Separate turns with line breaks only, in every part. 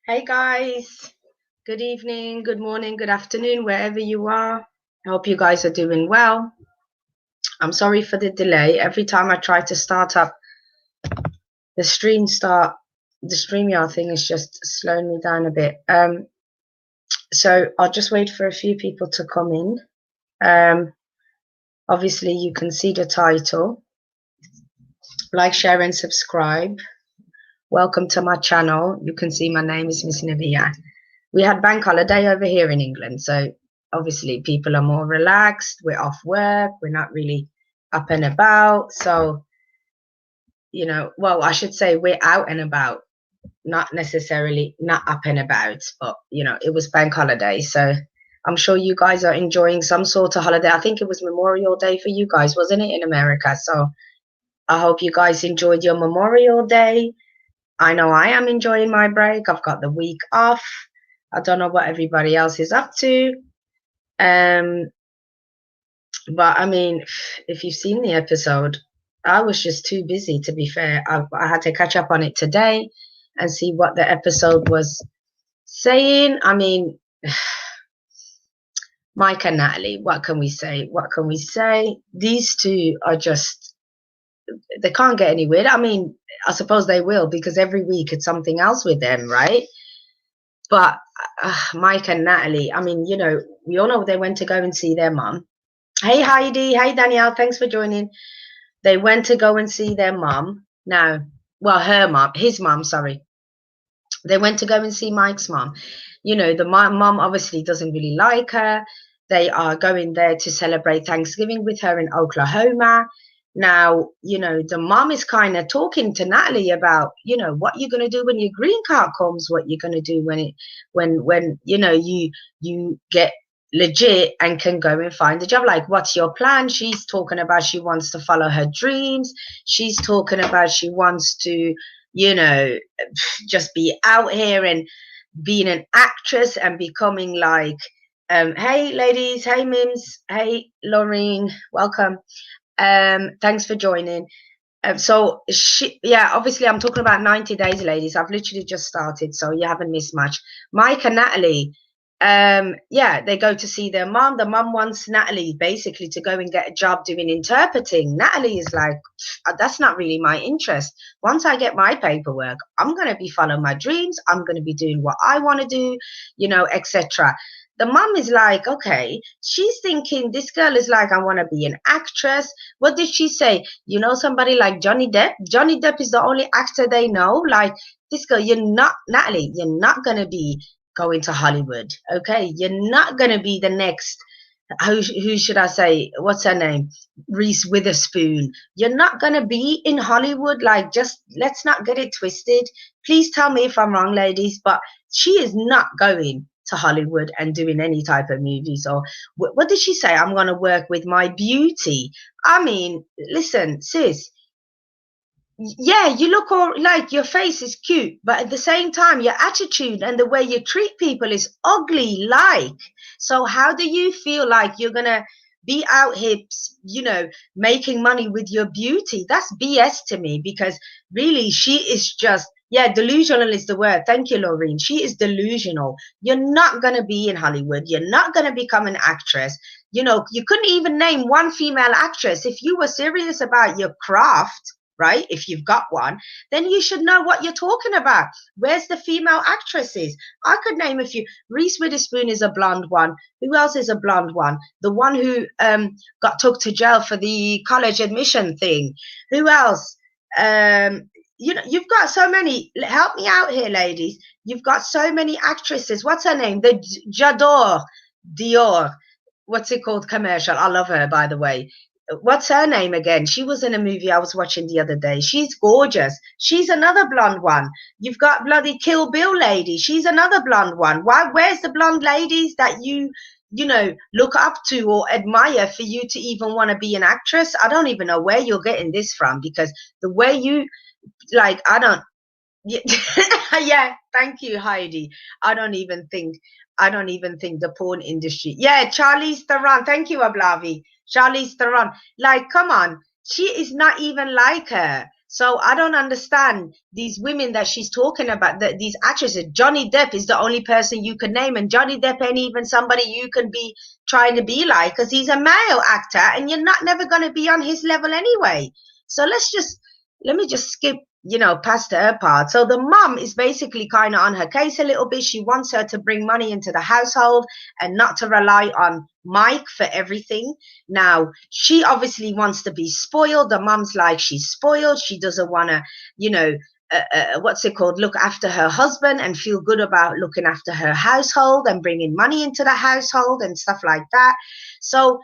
Hey guys, good evening, good morning, good afternoon, wherever you are. I hope you guys are doing well. I'm sorry for the delay. Every time I try to start up the the StreamYard thing is just slowing me down a bit. So I'll just wait for a few people to come in. Obviously, you can see the title. Like, share, and subscribe. Welcome to my channel. You can see my name is Miss Nivea. We had bank holiday over here in England, so obviously people are more relaxed. We're off work. We're not really up and about. So, well, I should say we're out and about, not necessarily not up and about, but it was bank holiday. So I'm sure you guys are enjoying some sort of holiday. I think it was Memorial Day for you guys, wasn't it, in America? So I hope you guys enjoyed your Memorial Day. I know I am enjoying my break. I've got the week off. I don't know what everybody else is up to. But I mean, if you've seen the episode, I was just too busy, to be fair. I had to catch up on it today and see what the episode was saying. I mean, Mike and Natalie, what can we say? What can we say? These two are just, they can't get any weird. I mean, I suppose they will, because every week it's something else with them, right? But Mike and Natalie, I mean, we all know they went to go and see their mum. Hey, Heidi. Hey, Danielle. Thanks for joining. They went to go and see their mum. Now, well, his mum, sorry. They went to go and see Mike's mum. The mum obviously doesn't really like her. They are going there to celebrate Thanksgiving with her in Oklahoma. Now, the mom is kind of talking to Natalie about, what you're going to do when your green card comes, what you're going to do when you get legit and can go and find a job. Like, what's your plan? She's talking about she wants to follow her dreams. She's talking about she wants to, just be out here and being an actress and becoming like, hey ladies, hey Mims, hey Lorraine, welcome. Thanks for joining. So yeah, obviously I'm talking about 90 Days, ladies. I've literally just started, so you haven't missed much. Mike and Natalie, yeah, they go to see their mom. The mom wants Natalie basically to go and get a job doing interpreting. Natalie is like, that's not really my interest. Once I get my paperwork, I'm going to be following my dreams. I'm going to be doing what I want to do, etc. The mom is like, okay, she's thinking, this girl is like, I want to be an actress. What did she say? Somebody like Johnny Depp? Johnny Depp is the only actor they know. Like, this girl, Natalie, you're not going to be going to Hollywood, okay? You're not going to be the next, who should I say? What's her name? Reese Witherspoon. You're not going to be in Hollywood. Like, just let's not get it twisted. Please tell me if I'm wrong, ladies, but she is not going to Hollywood and doing any type of movies. Or what did she say? I'm going to work with my beauty. I mean, listen, sis, yeah, you look all like your face is cute, but at the same time, your attitude and the way you treat people is ugly. Like, so how do you feel like you're gonna be out here, making money with your beauty? That's BS to me, because really, she is just, yeah, delusional is the word. Thank you, Laureen. She is delusional. You're not gonna be in Hollywood. You're not gonna become an actress. You couldn't even name one female actress. If you were serious about your craft, right? If you've got one, then you should know what you're talking about. Where's the female actresses? I could name a few. Reese Witherspoon is a blonde one. Who else is a blonde one? The one who got took to jail for the college admission thing. Who else? You've got so many. Help me out here, ladies. You've got so many actresses. What's her name? The J'adore Dior. What's it called? Commercial. I love her, by the way. What's her name again? She was in a movie I was watching the other day. She's gorgeous. She's another blonde one. You've got bloody Kill Bill lady. She's another blonde one. Where's the blonde ladies that you look up to or admire for you to even want to be an actress? I don't even know where you're getting this from, because the way you, like, I don't, yeah, thank you, Heidi. I don't even think the porn industry. Yeah, Charlize Theron. Thank you, Ablavi. Charlize Theron. Like, come on. She is not even like her. So I don't understand these women that she's talking about, that these actresses. Johnny Depp is the only person you could name, and Johnny Depp ain't even somebody you can be trying to be like, because he's a male actor and you're not never going to be on his level anyway. So let me just skip, past her part. So the mum is basically kind of on her case a little bit. She wants her to bring money into the household and not to rely on Mike for everything. Now, she obviously wants to be spoiled. The mum's like, she's spoiled. She doesn't want to, what's it called, look after her husband and feel good about looking after her household and bringing money into the household and stuff like that. So,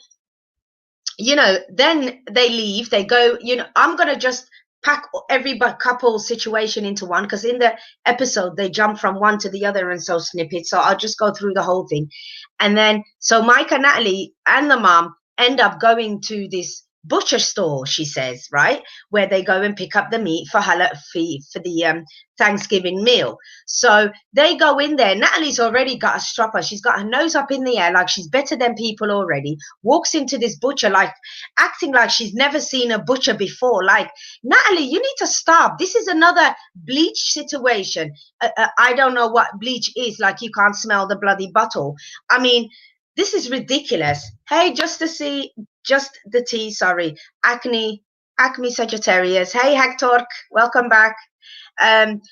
then they leave, they go, I'm going to just pack every couple situation into one, because in the episode they jump from one to the other and so snippets. So I'll just go through the whole thing. And then, so Mike and Natalie and the mom end up going to this butcher store, she says, right, where they go and pick up the meat for the Thanksgiving meal. So they go in there. Natalie's already got a stropper. She's got her nose up in the air like she's better than people already. Walks into this butcher like acting like she's never seen a butcher before. Like, Natalie, you need to stop. This is another bleach situation. I don't know what bleach is. Like, you can't smell the bloody bottle. I mean, this is ridiculous. Hey, just the tea, sorry. Acme Sagittarius. Hey, Hector, welcome back.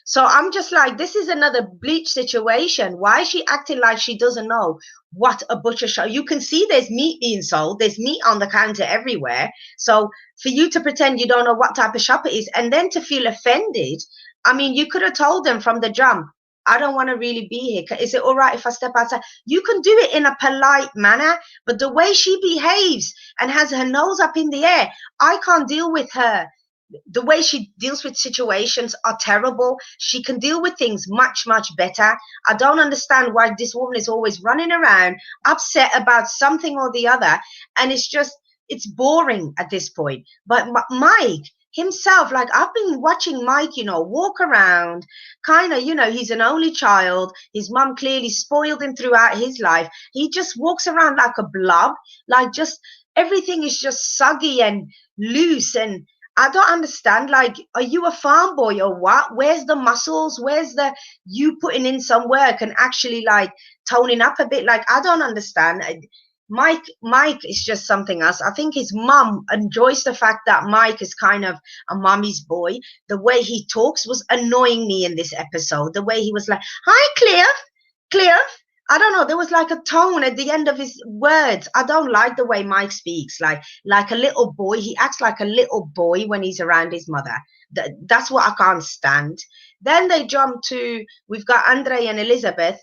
So I'm just like, this is another bleach situation. Why is she acting like she doesn't know what a butcher shop? You can see there's meat being sold. There's meat on the counter everywhere. So for you to pretend you don't know what type of shop it is and then to feel offended, I mean, you could have told them from the jump, I don't want to really be here. Is it all right if I step outside? You can do it in a polite manner, but the way she behaves and has her nose up in the air, I can't deal with her. The way she deals with situations are terrible. She can deal with things much, much better. I don't understand why this woman is always running around upset about something or the other. And it's boring at this point. But Mike himself, like, I've been watching Mike, walk around kind of, he's an only child. His mum clearly spoiled him throughout his life. He just walks around like a blob, like just everything is just soggy and loose. And I don't understand, like, are you a farm boy or what? Where's the muscles? Where's you putting in some work and actually like toning up a bit? Like, I don't understand. Mike is just something else. I think his mum enjoys the fact that Mike is kind of a mommy's boy. The way he talks was annoying me in this episode. The way he was like, hi, Cliff. I don't know. There was like a tone at the end of his words. I don't like the way Mike speaks, like a little boy. He acts like a little boy when he's around his mother. That's what I can't stand. Then they jump to, we've got Andrei and Elizabeth.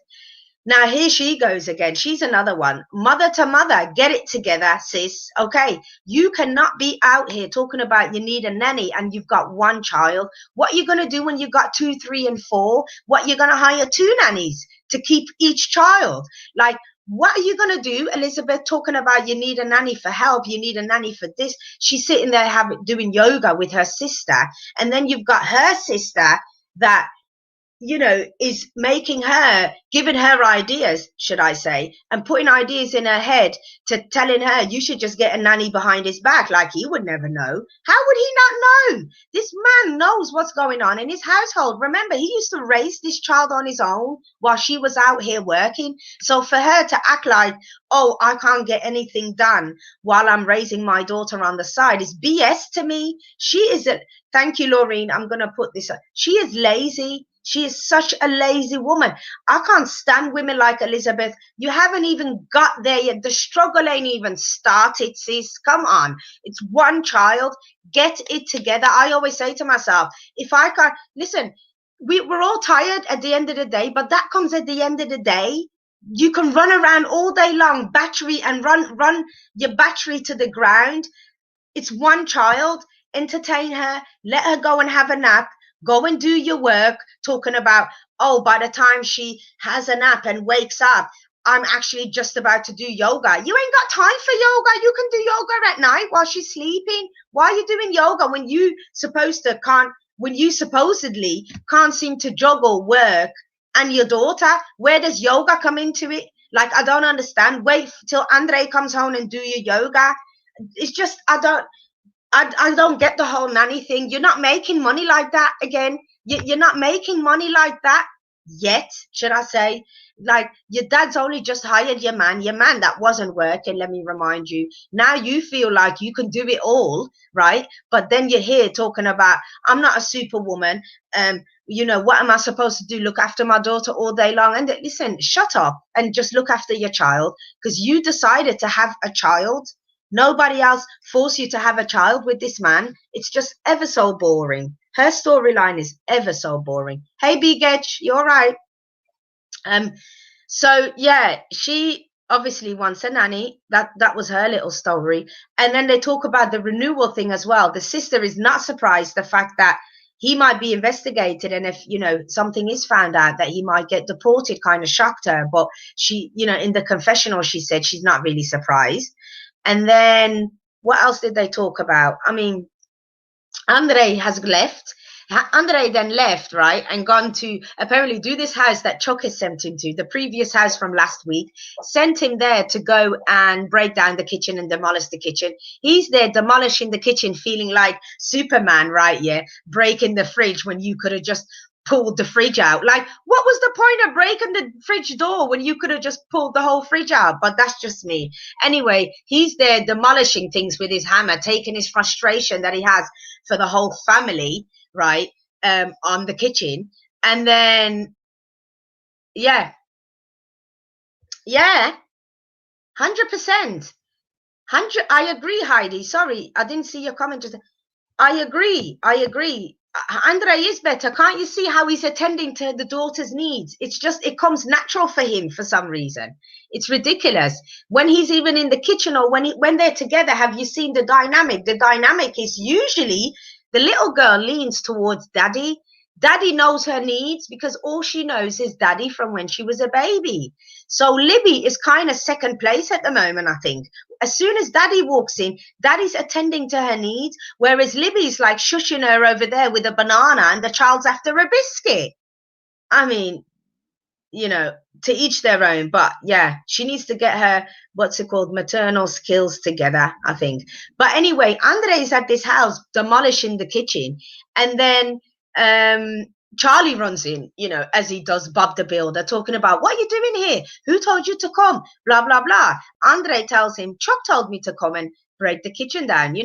Now, here she goes again. She's another one. Mother to mother, get it together, sis. Okay, you cannot be out here talking about you need a nanny and you've got one child. What are you going to do when you've got 2, 3, and 4? What, you're going to hire 2 nannies to keep each child? Like, what are you going to do, Elizabeth, talking about you need a nanny for help, you need a nanny for this? She's sitting there doing yoga with her sister. And then you've got her sister that, is giving her ideas, should I say, and putting ideas in her head to telling her you should just get a nanny behind his back, like he would never know. How would he not know? This man knows what's going on in his household. Remember, he used to raise this child on his own while she was out here working. So for her to act like, oh, I can't get anything done while I'm raising my daughter on the side is BS to me. She isn't. Thank you, Laureen. I'm going to put this up. She is lazy. She is such a lazy woman. I can't stand women like Elizabeth. You haven't even got there yet. The struggle ain't even started, sis. Come on. It's one child. Get it together. I always say to myself, if I can't, listen, we're all tired at the end of the day, but that comes at the end of the day. You can run around all day long, battery, and run your battery to the ground. It's one child. Entertain her. Let her go and have a nap. Go and do your work, talking about, oh, by the time she has a nap and wakes up, I'm actually just about to do yoga. You ain't got time for yoga. You can do yoga at night while she's sleeping. Why are you doing yoga when you supposedly can't seem to juggle work and your daughter? Where does yoga come into it? Like, I don't understand. Wait till Andrei comes home and do your yoga. It's just, I don't get the whole nanny thing. You're not making money like that again. You're not making money like that yet, should I say. Like, your dad's only just hired your man that wasn't working, let me remind you. Now you feel like you can do it all, right? But then you're here talking about, I'm not a superwoman. What am I supposed to do? Look after my daughter all day long? And listen, shut up and just look after your child, because you decided to have a child. Nobody else forced you to have a child with this man. It's just ever so boring. Her storyline is ever so boring. Hey, Big Edge, you all right? So yeah, she obviously wants a nanny. That was her little story. And then they talk about the renewal thing as well. The sister is not surprised the fact that he might be investigated, and if something is found out, that he might get deported. Kind of shocked her, but she, in the confessional, she said she's not really surprised. And then what else did they talk about? I mean, Andrei has left. Andrei then left, right, and gone to apparently do this house that Chuck has sent him to, the previous house from last week, sent him there to go and break down the kitchen and demolish the kitchen. He's there demolishing the kitchen, feeling like Superman, right? Yeah, breaking the fridge when you could have just pulled the fridge out. Like, what was the point of breaking the fridge door when you could have just pulled the whole fridge out? But that's just me. Anyway, he's there demolishing things with his hammer, taking his frustration that he has for the whole family, right, on the kitchen. And then, yeah, 100%. I agree, Heidi. Sorry, I didn't see your comment. I agree. Andre is better. Can't you see how he's attending to the daughter's needs? It's just, it comes natural for him for some reason. It's ridiculous. When he's even in the kitchen, or when they're together, have you seen the dynamic? The dynamic is usually the little girl leans towards daddy. Daddy knows her needs because all she knows is daddy from when she was a baby. So Libby is kind of second place at the moment, I think. As soon as daddy walks in, daddy's attending to her needs, whereas Libby's like shushing her over there with a banana and the child's after a biscuit. I mean, to each their own. But yeah, she needs to get her, maternal skills together, I think. But anyway, Andre's at this house demolishing the kitchen. And then Charlie runs in, as he does Bob the Builder, talking about, what are you doing here? Who told you to come? Blah, blah, blah. Andre tells him, Chuck told me to come and break the kitchen down.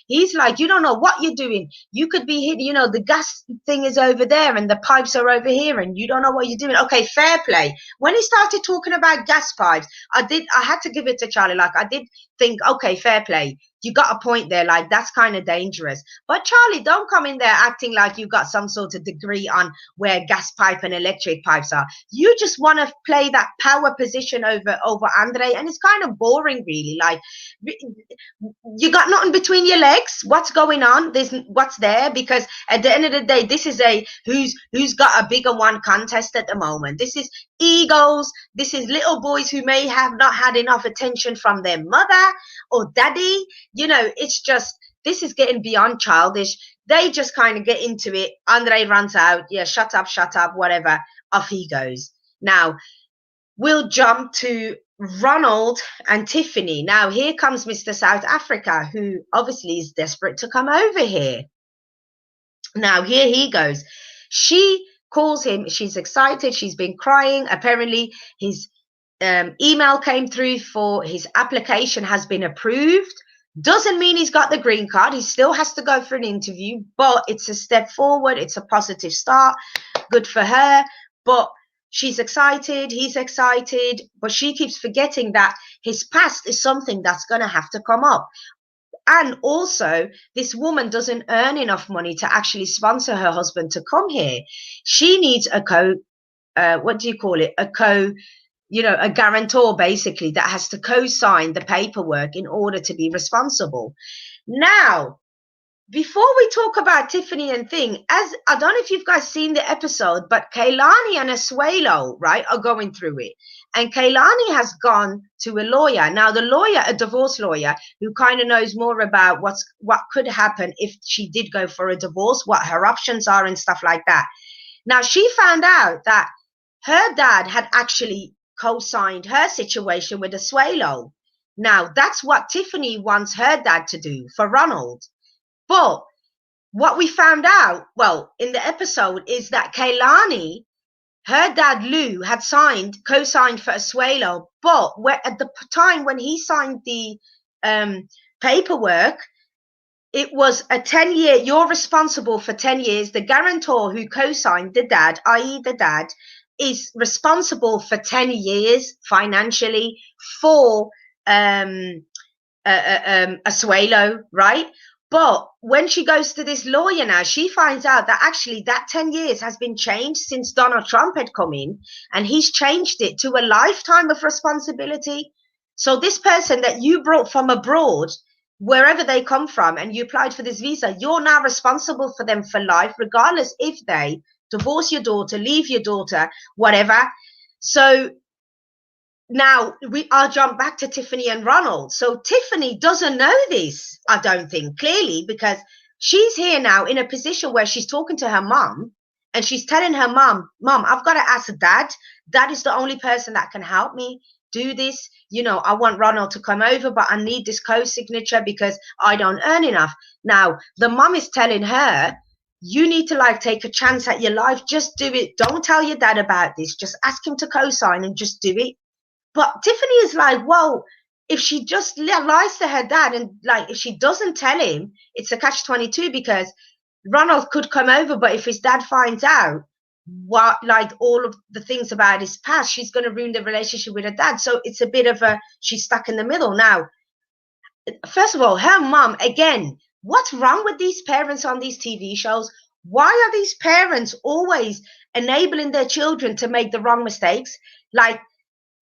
He's like, you don't know what you're doing. You could be hidden, the gas thing is over there and the pipes are over here and you don't know what you're doing. Okay, fair play. When he started talking about gas pipes, I had to give it to Charlie. Like, I did think, okay, fair play. You got a point there. Like, that's kind of dangerous. But Charlie, don't come in there acting like you got some sort of degree on where gas pipe and electric pipes are. You just want to play that power position over Andre, and it's kind of boring, really. Like, you got nothing between your legs. What's going on? What's there? Because at the end of the day, this is a who's got a bigger one contest at the moment. This is egos. This is little boys who may have not had enough attention from their mother or daddy. It's just, this is getting beyond childish. They just kind of get into it. Andre runs out. Yeah, shut up, whatever. Off he goes. Now, we'll jump to Ronald and Tiffany. Now, here comes Mr. South Africa, who obviously is desperate to come over here. Now, here he goes. She calls him. She's excited. She's been crying. Apparently, his email came through for his application has been approved. Doesn't mean he's got the green card. He still has to go for an interview, but it's a step forward. It's a positive start. Good for her. But she's excited. He's excited. But she keeps forgetting that his past is something that's going to have to come up. And also, this woman doesn't earn enough money to actually sponsor her husband to come here. She needs a a guarantor, basically, that has to co-sign the paperwork in order to be responsible. Now, before we talk about Tiffany and Thing, as I don't know if you've guys seen the episode, but Kalani and Asuelo, right, are going through it. And Kalani has gone to a lawyer. Now, the lawyer, a divorce lawyer, who kind of knows more about what could happen if she did go for a divorce, what her options are and stuff like that. Now, she found out that her dad had actually co-signed her situation with Asuelo. Now, that's what Tiffany wants her dad to do for Ronald. But what we found out, well, in the episode, is that Kalani, her dad Lou, had co-signed for Asuelo, but at the time when he signed the paperwork, it was a 10-year, you're responsible for 10 years. The guarantor who co-signed, the dad, i.e. the dad, is responsible for 10 years financially for Asuelo, right? But when she goes to this lawyer now, she finds out that actually that 10 years has been changed since Donald Trump had come in, and he's changed it to a lifetime of responsibility. So this person that you brought from abroad, wherever they come from, and you applied for this visa, you're now responsible for them for life, regardless if they divorce your daughter, leave your daughter, whatever. So now I'll jump back to Tiffany and Ronald. So Tiffany doesn't know this, I don't think, clearly, because she's here now in a position where she's talking to her mom, and she's telling her mom, I've got to ask dad. Dad is the only person that can help me do this. You know, I want Ronald to come over, but I need this co-signature because I don't earn enough. Now, the mom is telling her, you need to like take a chance at your life. Just do it. Don't tell your dad about this. Just ask him to co-sign and just do it. But Tiffany is like, well, if she just lies to her dad, and like if she doesn't tell him, it's a catch-22, because Ronald could come over, but if his dad finds out what, like, all of the things about his past, she's going to ruin the relationship with her dad. So it's a bit of she's stuck in the middle. Now, first of all, her mom, again, what's wrong with these parents on these TV shows? Why are these parents always enabling their children to make the wrong mistakes? Like,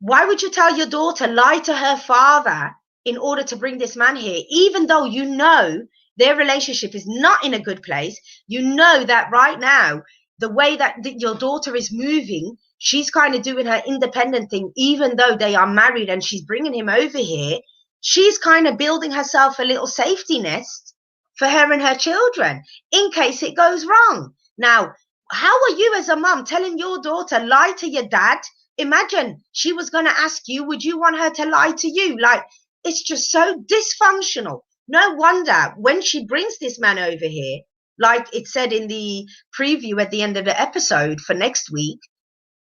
why would you tell your daughter, lie to her father in order to bring this man here, even though you know their relationship is not in a good place? You know that right now, the way that your daughter is moving, she's kind of doing her independent thing, even though they are married and she's bringing him over here. She's kind of building herself a little safety nest for her and her children in case it goes wrong. Now, how are you as a mom telling your daughter, lie to your dad? Imagine she was going to ask you, would you want her to lie to you? Like, it's just so dysfunctional. No wonder when she brings this man over here, like it said in the preview at the end of the episode for next week,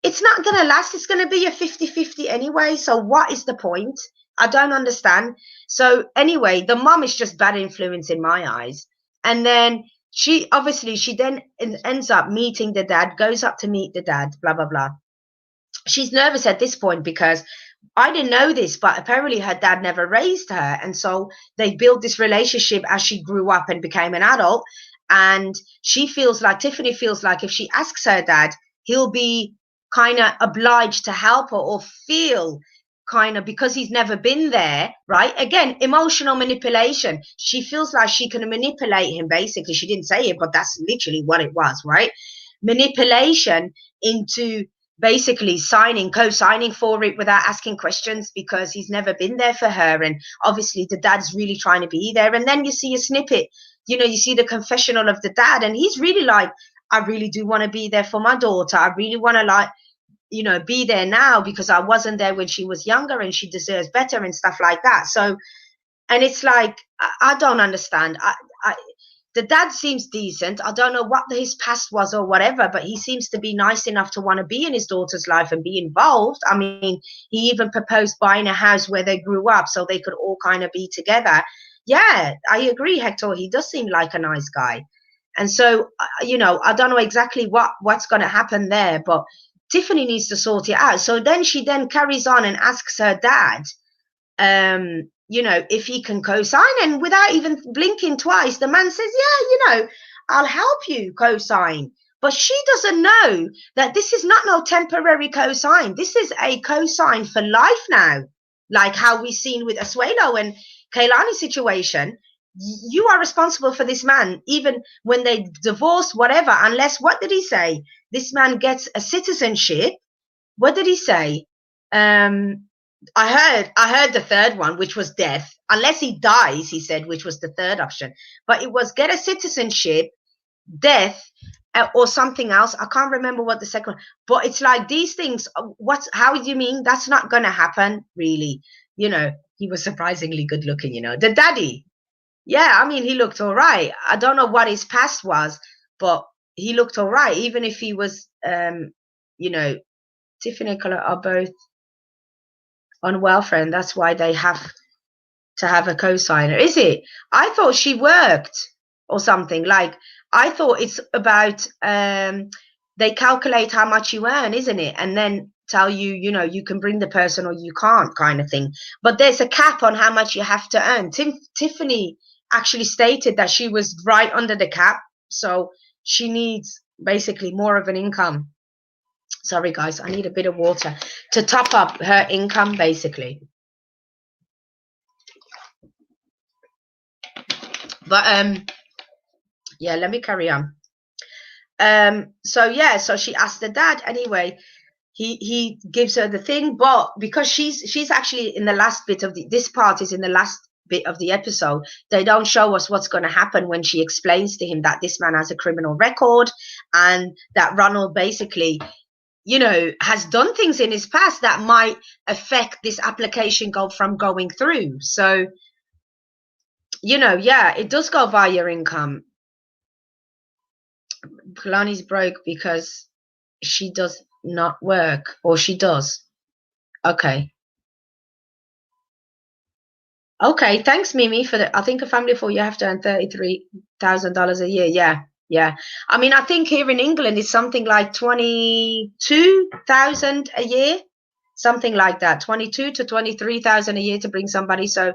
it's not going to last. It's going to be a 50-50 anyway. So what is the point? I don't understand. So anyway, the mom is just bad influence in my eyes. And then she then ends up meeting the dad, goes up to meet the dad, blah, blah, blah. She's nervous at this point because I didn't know this, but apparently her dad never raised her. And so they built this relationship as she grew up and became an adult. And Tiffany feels like if she asks her dad, he'll be kind of obliged to help her, or feel kind of, because he's never been there, right? Again, emotional manipulation. She feels like she can manipulate him, basically. She didn't say it, but that's literally what it was, right? Manipulation into basically co-signing for it without asking questions, because he's never been there for her. And obviously the dad's really trying to be there. And then you see a snippet, you see the confessional of the dad, and he's really like, I really do want to be there for my daughter. I really want to be there now because I wasn't there when she was younger and she deserves better and stuff like that. So, and it's like, I don't understand. The dad seems decent. I don't know what his past was or whatever, but he seems to be nice enough to want to be in his daughter's life and be involved. I mean, he even proposed buying a house where they grew up so they could all kind of be together. Yeah, I agree, Hector. He does seem like a nice guy. And so, I don't know exactly what's going to happen there, but Tiffany needs to sort it out. So then she carries on and asks her dad, if he can co-sign, and without even blinking twice, the man says, yeah, I'll help you co-sign. But she doesn't know that this is not no temporary co-sign. This is a co-sign for life now, like how we've seen with Asuelo and Kalani's situation. You are responsible for this man, even when they divorce, whatever, unless, what did he say? This man gets a citizenship. What did he say? I heard the third one, which was death. Unless he dies, he said, which was the third option. But it was get a citizenship, death, or something else. I can't remember what the second one. But it's like these things. How do you mean? That's not going to happen, really. He was surprisingly good looking. The daddy. Yeah, I mean, he looked all right. I don't know what his past was, but he looked all right, even if he was, you know, Tiffany and Kalani are both on welfare, and that's why they have to have a co-signer. Is it? I thought she worked or something. Like, I thought it's about, they calculate how much you earn, isn't it? And then tell you, you can bring the person or you can't, kind of thing. But there's a cap on how much you have to earn. Tiffany actually stated that she was right under the cap, so she needs basically more of an income. Sorry guys, I need a bit of water to top up her income, basically. But yeah, let me carry on. So she asked the dad anyway. He gives her the thing, but because she's actually in the last bit of this part is in the last bit of the episode, they don't show us what's going to happen when she explains to him that this man has a criminal record and that Ronald basically, has done things in his past that might affect this application from going through. So, yeah, it does go by your income. Kalani's broke because she does not work, or she does. Okay. Okay, thanks, Mimi, for the. I think a family of four, you have to earn $33,000 a year. Yeah, yeah. I mean, I think here in England it's something like 22,000 a year, something like that, 22 to 23,000 a year to bring somebody. So,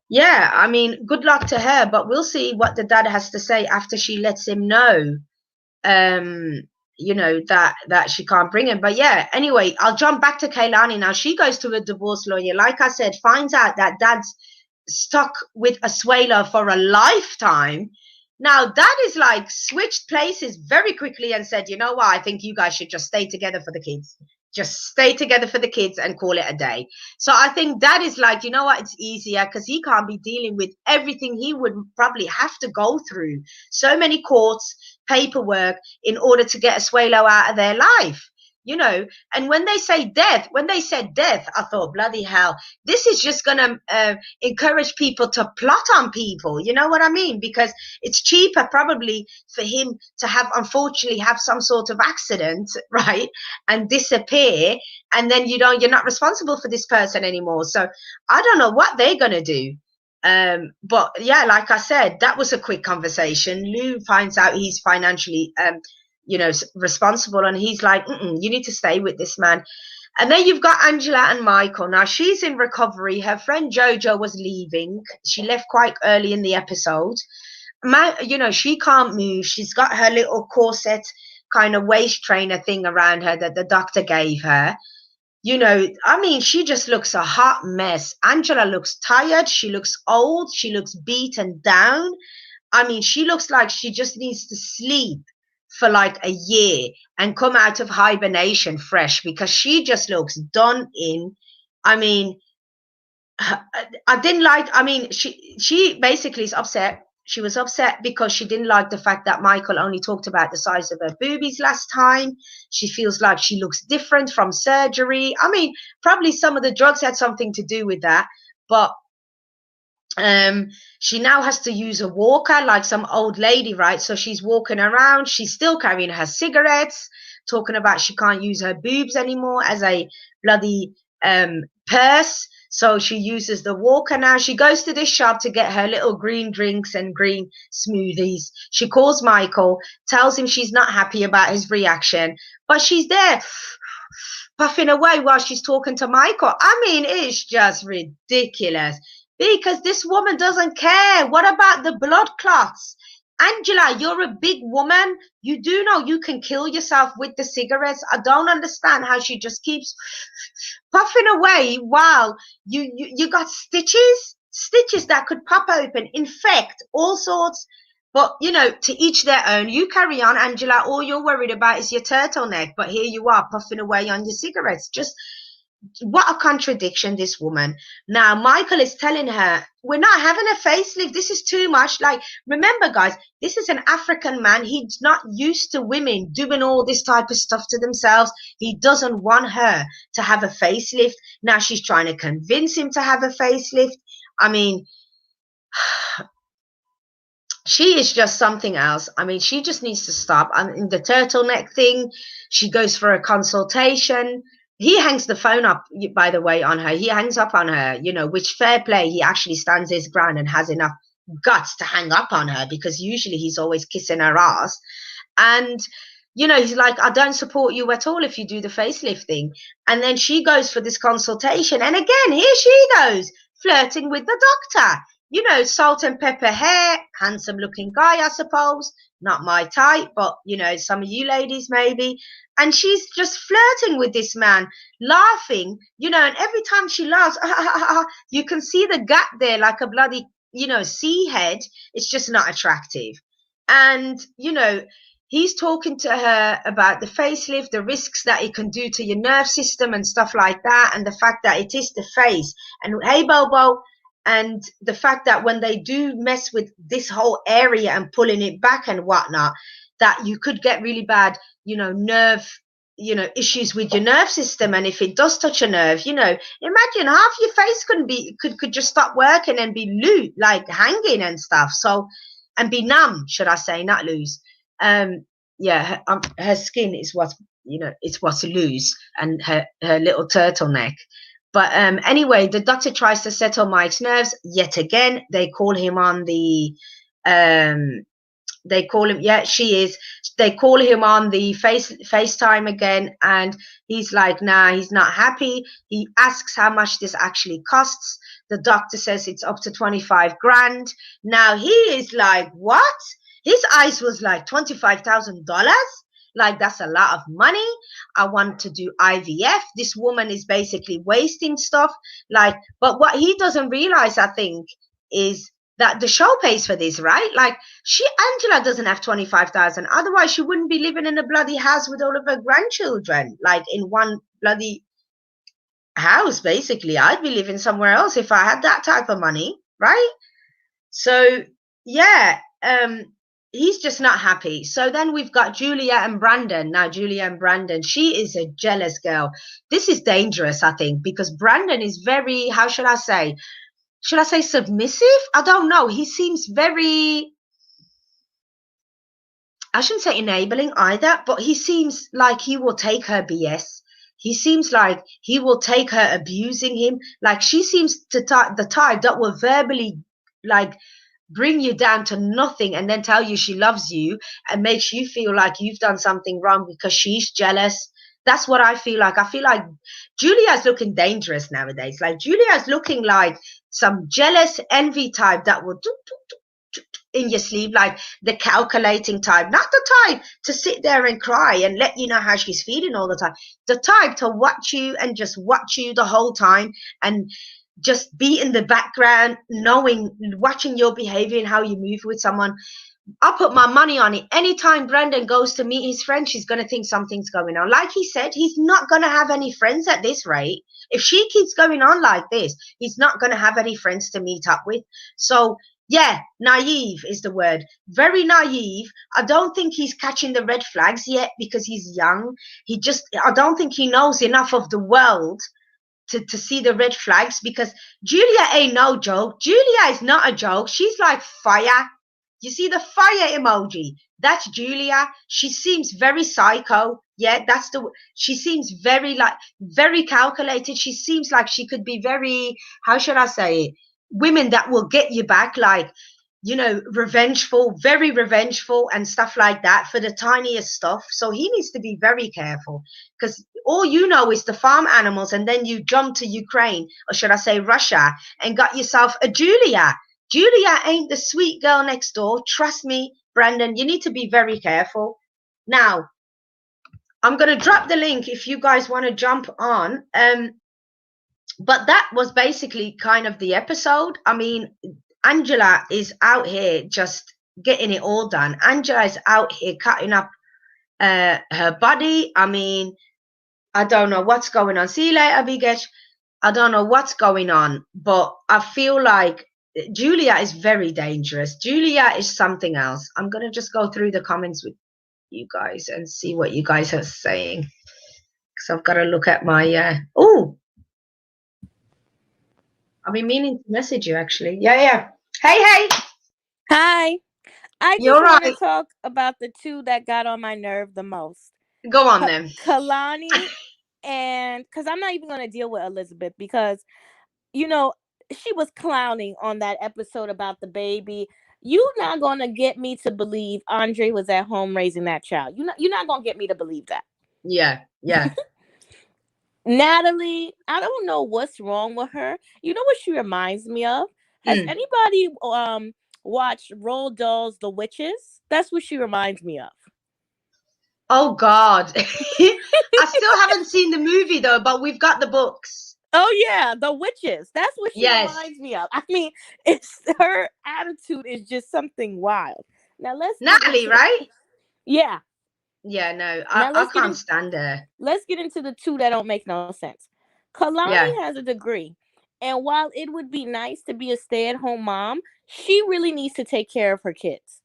yeah, I mean, good luck to her. But we'll see what the dad has to say after she lets him know. Um, that she can't bring him. But yeah, anyway, I'll jump back to Kalani now. She goes to a divorce lawyer, like I said, finds out that dad's stuck with a Suelo for a lifetime. Now that is like switched places very quickly and said, you know what, I think you guys should just stay together for the kids. Just stay together for the kids and call it a day. So I think that is like, you know what, it's easier because he can't be dealing with everything he would probably have to go through. So many courts, paperwork in order to get a Suelo out of their life. And when they said death, I thought, bloody hell, this is just going to encourage people to plot on people. You know what I mean? Because it's cheaper probably for him to unfortunately have some sort of accident, right? And disappear. And then you're not responsible for this person anymore. So I don't know what they're going to do. But yeah, like I said, that was a quick conversation. Lou finds out he's financially, responsible, and he's like, you need to stay with this man. And then you've got Angela and Michael. Now she's in recovery. Her friend Jojo was leaving. She left quite early in the episode. She can't move. She's got her little corset kind of waist trainer thing around her that the doctor gave her. I mean, she just looks a hot mess. Angela looks tired. She looks old. She looks beaten down. I mean, she looks like she just needs to sleep for like a year and come out of hibernation fresh, because she just looks done in. I mean, I didn't like, I mean, she basically is upset. She was upset because she didn't like the fact that Michael only talked about the size of her boobies last time. She feels like she looks different from surgery. I mean, probably some of the drugs had something to do with that, but she now has to use a walker like some old lady, right? So she's walking around. She's still carrying her cigarettes, talking about she can't use her boobs anymore as a bloody purse. So she uses the walker now. She goes to this shop to get her little green drinks and green smoothies. She calls Michael, tells him she's not happy about his reaction, but she's there puffing away while she's talking to Michael. I mean, it's just ridiculous because this woman doesn't care. What about the blood clots? Angela, you're a big woman. You do know you can kill yourself with the cigarettes. I don't understand how she just keeps puffing away while you got stitches that could pop open, infect, all sorts. But, to each their own. You carry on, Angela. All you're worried about is your turtleneck. But here you are puffing away on your cigarettes. Just what a contradiction, this woman. Now, Michael is telling her, we're not having a facelift. This is too much. Like, remember, guys, this is an African man. He's not used to women doing all this type of stuff to themselves. He doesn't want her to have a facelift. Now she's trying to convince him to have a facelift. I mean, she is just something else. I mean, she just needs to stop. I mean, the turtleneck thing, she goes for a consultation. He hangs the phone up, by the way, on her. He hangs up on her, you know, which fair play. He actually stands his ground and has enough guts to hang up on her, because usually he's always kissing her ass. And, you know, he's like, I don't support you at all if you do the facelift thing. And then she goes for this consultation. And again, here she goes, flirting with the doctor. You know, salt and pepper hair, handsome looking guy, I suppose. Not my type, but, you know, some of you ladies maybe. And she's just flirting with this man, laughing, you know, and every time she laughs, you can see the gap there like a bloody, you know, sea head. It's just not attractive. And, you know, he's talking to her about the facelift, the risks that it can do to your nerve system and stuff like that, and the fact that it is the face. And hey, Bobo, and the fact that when they do mess with this whole area and pulling it back and whatnot, that you could get really bad, you know, nerve, you know, issues with your nerve system. And if it does touch a nerve, you know, imagine half your face could just stop working and be loose, like hanging and stuff. So, and be numb, should I say, not loose. Yeah, her skin is what, you know, it's what's loose, and her little turtleneck. But anyway, the doctor tries to settle Mike's nerves yet again. They call him on the they call him, yeah, she is. They call him on the FaceTime again, and he's like, nah, he's not happy. He asks how much this actually costs. The doctor says it's up to 25 grand. Now he is like, what? His eyes was like $25,000. Like, that's a lot of money. I want to do IVF. This woman is basically wasting stuff. Like, but what he doesn't realize, I think, is that the show pays for this, right? Like, Angela doesn't have 25,000. Otherwise, she wouldn't be living in a bloody house with all of her grandchildren, like in one bloody house, basically. I'd be living somewhere else if I had that type of money, right? So, yeah, he's just not happy. So then we've got Julia and Brandon. Now, Julia and Brandon, she is a jealous girl. This is dangerous, I think, because Brandon is very, how should I say submissive? I don't know. He seems very, I shouldn't say enabling either, but he seems like he will take her BS. He seems like he will take her abusing him. Like, she seems the type that will verbally, like, bring you down to nothing and then tell you she loves you and makes you feel like you've done something wrong because she's jealous. That's what I feel like. I feel like Julia's looking dangerous nowadays. Like, Julia's looking like some jealous envy type that will in your sleeve, like the calculating type, not the type to sit there and cry and let you know how she's feeling all the time. The type to watch you and just watch you the whole time and just be in the background, watching your behavior and how you move with someone. I'll put my money on it. Anytime Brendan goes to meet his friend, she's going to think something's going on. Like he said, he's not going to have any friends at this rate. If she keeps going on like this, he's not going to have any friends to meet up with. So, yeah, naive is the word. Very naive. I don't think he's catching the red flags yet because he's young. I don't think he knows enough of the world to see the red flags, because Julia ain't no joke. Julia is not a joke. She's like fire. You see the fire emoji? That's Julia. She seems very psycho. Yeah, she seems very calculated. She seems like she could be very, how should I say it? Women that will get you back, like, you know, revengeful, very revengeful and stuff like that for the tiniest stuff. So he needs to be very careful, because all you know is the farm animals, and then you jump to Ukraine, or should I say Russia, and got yourself a Julia. Julia ain't the sweet girl next door. Trust me, Brandon, you need to be very careful. Now, I'm going to drop the link if you guys want to jump on. But that was basically kind of the episode. I mean, Angela is out here just getting it all done. Angela is out here cutting up her body. I mean, I don't know what's going on. See you later, Bigesh. I don't know what's going on, but I feel like Julia is very dangerous. Julia is something else. I'm going to just go through the comments with you guys and see what you guys are saying. Because I've got to look at my... I've been meaning to message you, actually. Yeah. Hey.
Hi. I
You're
just want to
right.
talk about the two that got on my nerve the most.
Go on then.
Kalani, and because I'm not even going to deal with Elizabeth, because you know she was clowning on that episode about the baby. You're not going to get me to believe Andrei was at home raising that child. You're not going to get me to believe that.
Yeah, yeah.
Natalie, I don't know what's wrong with her. You know what she reminds me of? Has
Mm.
anybody watched Roald Dahl's The Witches? That's what she reminds me of.
Oh God. I still haven't seen the movie though, but we've got the books.
Oh yeah, The Witches. That's what she
Yes.
reminds me of. I mean, it's her attitude is just something wild. Now let's get
Natalie,
into
right?
yeah.
Yeah, no,
Now
I can't stand her.
let's get into the two that don't make no sense.
Yeah,
Kalani has a degree, and while it would be nice to be a stay-at-home mom, she really needs to take care of her kids.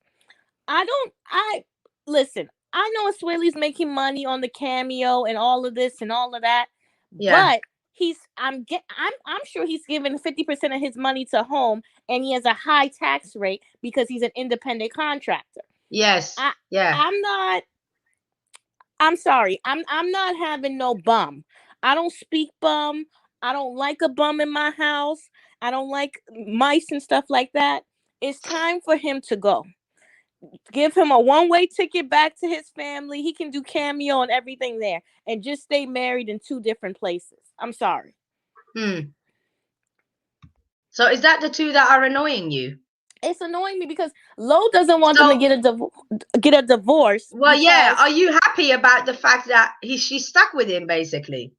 I listen, I know Swaley's making money on the cameo and all of this and all of that,
yeah,
but I'm sure he's giving 50% of his money to home, and he has a high tax rate because he's an independent contractor.
yes,
I
yeah,
I'm not I'm sorry. I'm not having no bum. I don't speak bum. I don't like a bum in my house. I don't like mice and stuff like that. It's time for him to go. Give him a one-way ticket back to his family. He can do cameo and everything there and just stay married in two different places. I'm sorry.
Hmm. So is that the two that are annoying you?
It's annoying me because Lo doesn't want them to
So,
get a divorce
well, yeah.
because
Are you happy about the fact that she's stuck with him, basically?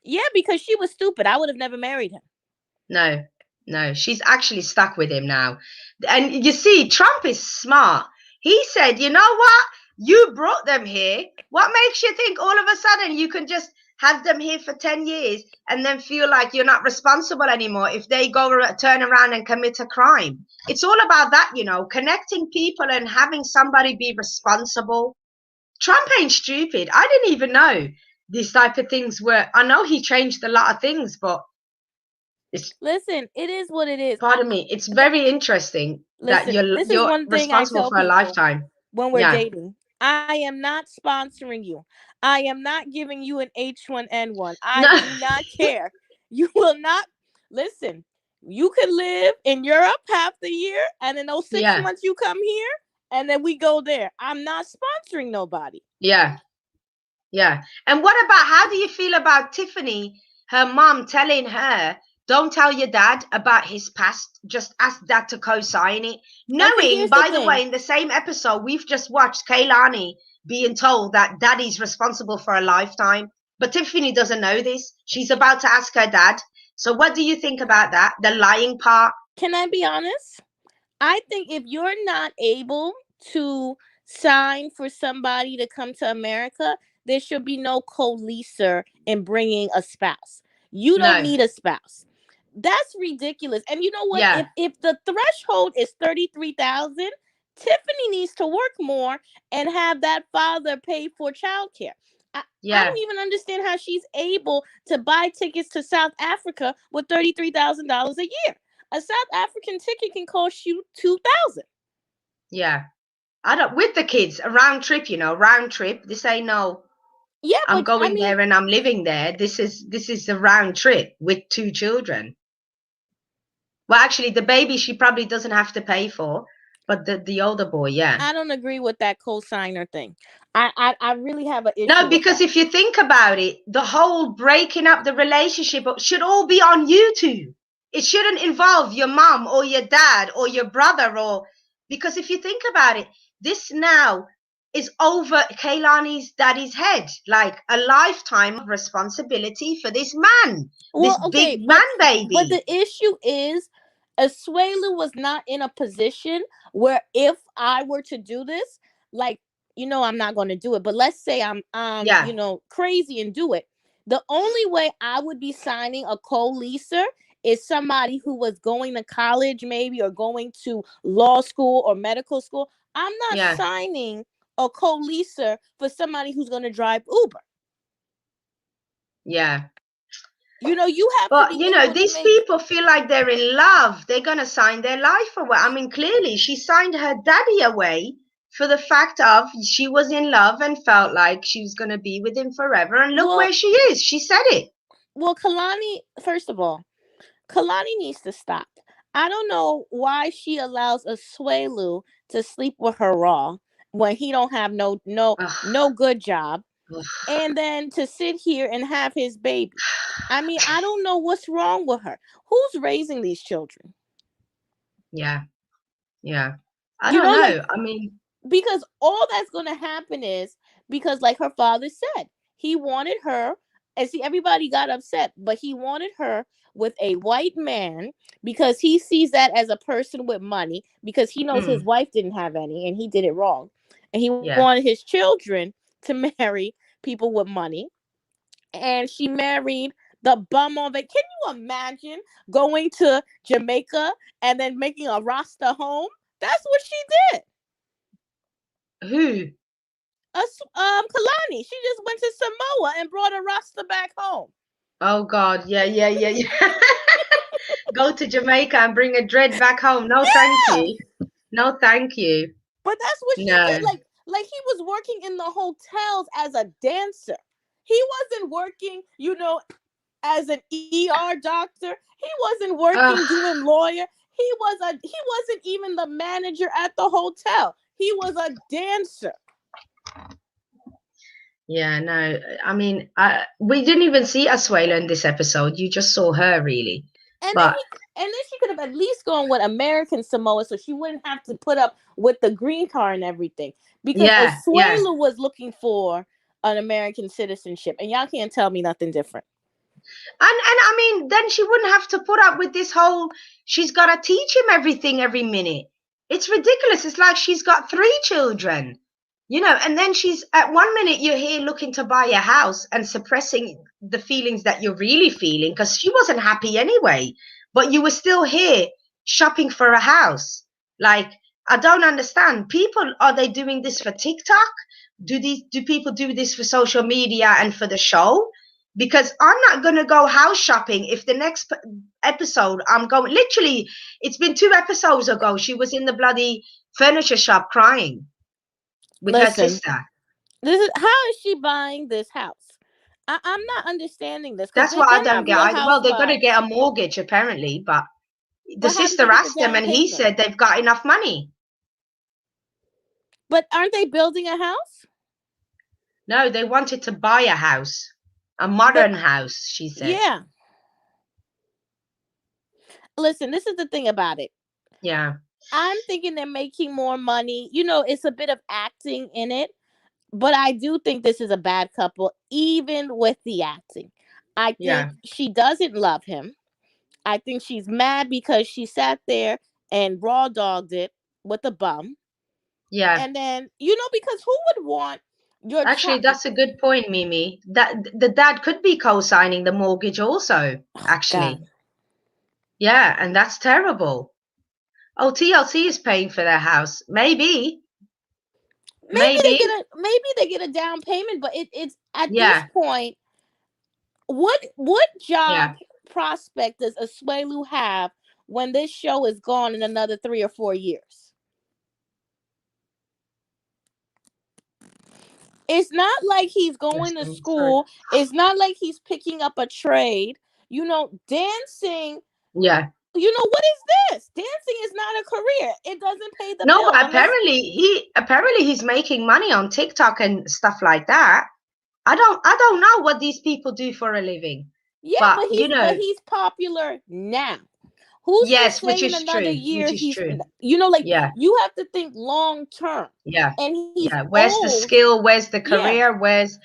yeah, because she was stupid. I would have never married him.
No, no, she's actually stuck with him now. And you see, Trump is smart. He said, you know what? You brought them here. What makes you think all of a sudden you can just have them here for 10 years and then feel like you're not responsible anymore if they turn around and commit a crime? It's all about that, connecting people and having somebody be responsible. Trump ain't stupid. I didn't even know these type of things were. I know he changed a lot of things, but it's,
Listen, it is what it is.
pardon me, it's very interesting that
Listen, this is
you're
one thing I
responsible
tell
for a
people
lifetime.
when we're
Yeah.
dating. I am not sponsoring you. I am not giving you an H1N1. I
No.
do not care. You will not listen. You could live in Europe half the year, and in those six
Yeah.
months you come here, and then we go there. I'm not sponsoring nobody.
Yeah. Yeah. And what about, how do you feel about Tiffany, her mom telling her, don't tell your dad about his past, just ask dad to co-sign it?
Okay,
Knowing,
here's the
by the
thing.
way, in the same episode, we've just watched Kalani being told that daddy's responsible for a lifetime. But Tiffany doesn't know this. She's about to ask her dad. So what do you think about that? The lying part?
Can I be honest? I think if you're not able to sign for somebody to come to America, there should be no co-leaser in bringing a spouse. You don't
No.
need a spouse. That's ridiculous. And you know what?
Yeah.
If the threshold is 33,000, Tiffany needs to work more and have that father pay for childcare. I
Yeah.
don't even understand how she's able to buy tickets to South Africa with $33,000 a year. A South African ticket can cost you 2,000.
Yeah. I don't, with the kids, a round trip, round trip. This ain't no,
Yeah,
I'm
but I
going
mean,
there and I'm living there. This is a round trip with two children. Well, actually, the baby she probably doesn't have to pay for, but the older boy, yeah.
I don't agree with that co-signer thing. I really have an issue
No,
with
because
that.
if you think about it, the whole breaking up the relationship should all be on you two. It shouldn't involve your mom or your dad or your brother, or because if you think about it, this now is over Kaylani's daddy's head, like a lifetime of responsibility for this man, this
Well, okay,
big man
but
baby.
the issue is, Asuelu was not in a position where if I were to do this, like I'm not going to do it. But let's say I'm
Yeah,
crazy and do it. The only way I would be signing a co-leaser is somebody who was going to college, maybe, or going to law school or medical school. I'm not
yeah.
signing a co-leaser for somebody who's going to drive Uber.
Yeah.
You know, you have to
But,
be
you know,
able to
these
make.
people feel like they're in love. They're going to sign their life away. I mean, clearly she signed her daddy away for the fact of she was in love and felt like she was going to be with him forever. And look where
Well,
she is. She said it.
well, Kalani. First of all, Kalani needs to stop. I don't know why she allows a Swelu to sleep with her raw when he don't have
Ugh,
no good job,
ugh.
and then to sit here and have his baby. I mean, I don't know what's wrong with her. Who's raising these children?
Yeah, yeah. I
You
don't
know, like,
know. I mean,
because all that's going to happen is because, like her father said, he wanted her, and see, everybody got upset, but he wanted her with a white man because he sees that as a person with money because he knows his
mm,
wife didn't have any and he did it wrong. And he
yeah.
wanted his children to marry people with money. And she married the bum of it. Can you imagine going to Jamaica and then making a Rasta home? That's what she did.
Who?
Kalani. She just went to Samoa and brought a Rasta back home.
Oh, God. Yeah, yeah, yeah, yeah. Go to Jamaica and bring a dread back home. No, thank
Yeah,
you. No, thank you.
but that's what she did.
No.
Like he was working in the hotels as a dancer. He wasn't working, you know, as an ER doctor. He wasn't working
Ugh.
doing lawyer. He wasn't even the manager at the hotel. He was a dancer.
Yeah, no. I mean, we didn't even see Asuela in this episode. You just saw her, really.
And then
But
she could have at least gone with American Samoa so she wouldn't have to put up with the green card and everything. Because
yeah, yeah.
Osuelu was looking for an American citizenship. And y'all can't tell me nothing different.
And I mean, then she wouldn't have to put up with this whole, she's got to teach him everything every minute. It's ridiculous. It's like she's got 3 children, you know, and then she's at one minute you're here looking to buy a house and suppressing the feelings that you're really feeling because she wasn't happy anyway, but you were still here shopping for a house. Like, I don't understand. People, are they doing this for TikTok? Do people do this for social media and for the show? Because I'm not going to go house shopping if the next episode I'm going, literally, it's been 2 episodes ago, she was in the bloody furniture shop crying with her
Listen,
sister.
this is how is she buying this house? I'm not understanding this because
That's what I
they're
don't
not
get
real
either. Well, they're going to get a
housewives.
mortgage apparently, but the
But how did they
sister
get the
asked him
down
and he
payment?
said they've got enough money.
But aren't they building a house?
No, they wanted to buy a house, a
But
modern house, she said.
yeah, listen, this is the thing about it.
Yeah,
I'm thinking they're making more money. You know, it's a bit of acting in it, but I do think this is a bad couple, even with the acting. I think
yeah,
she doesn't love him. I think she's mad because she sat there and raw dogged it with a bum.
yeah.
And then, you know, because who would want your
Actually,
child?
that's a good point, Mimi. That the dad could be co-signing the mortgage also,
Oh, God.
actually. Yeah, and that's terrible. Oh, TLC is paying for their house. Maybe, maybe.
Maybe they get a down payment, but it's at this
Yeah,
point, what job
yeah.
prospect does Asuelu have when this show is gone in another 3 or 4 years? It's not like he's going to
Listen, sorry.
school. It's not like he's picking up a trade. You know, dancing.
Yeah.
You know what is this? Dancing is not a career. It doesn't pay the
No,
bills
but
unless.
apparently he's making money on TikTok and stuff like that. I don't know what these people do for a living.
Yeah,
But you
but
know,
he's popular now. Who's to
yes, which
say in
is
another
true.
year
Which is
he's,
true.
you know, like
Yeah,
you have to think long term.
yeah,
And he's
yeah. Where's the
old.
skill? Where's the
Yeah.
career? Where's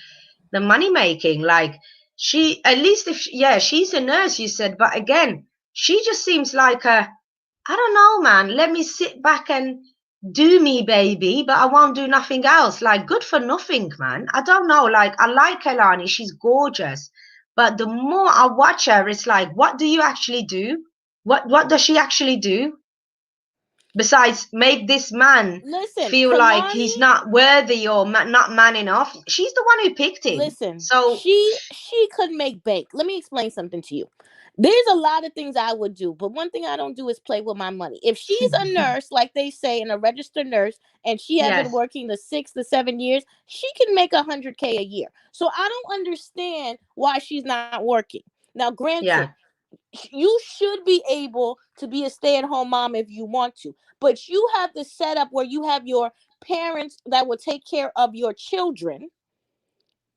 the money making? Like she, at least if yeah, she's a nurse, you said, but again, she just seems like a, I don't know, man. Let me sit back and do me, baby, but I won't do nothing else. Like, good for nothing, man. I don't know. Like, I like Kalani. She's gorgeous. But the more I watch her, it's like, what do you actually do? What does she actually do? Besides, make this man
Listen,
feel like
Kalani.
he's not worthy or not man enough. She's the one who picked him.
Listen,
So
she could make bank. Let me explain something to you. There's a lot of things I would do, but one thing I don't do is play with my money. If she's a nurse, like they say, and a registered nurse, and she has been
yes,
working the 6 to 7 years, she can make $100K a year. So I don't understand why she's not working. Now, granted,
yeah,
you should be able to be a stay-at-home mom if you want to, but you have the setup where you have your parents that will take care of your children,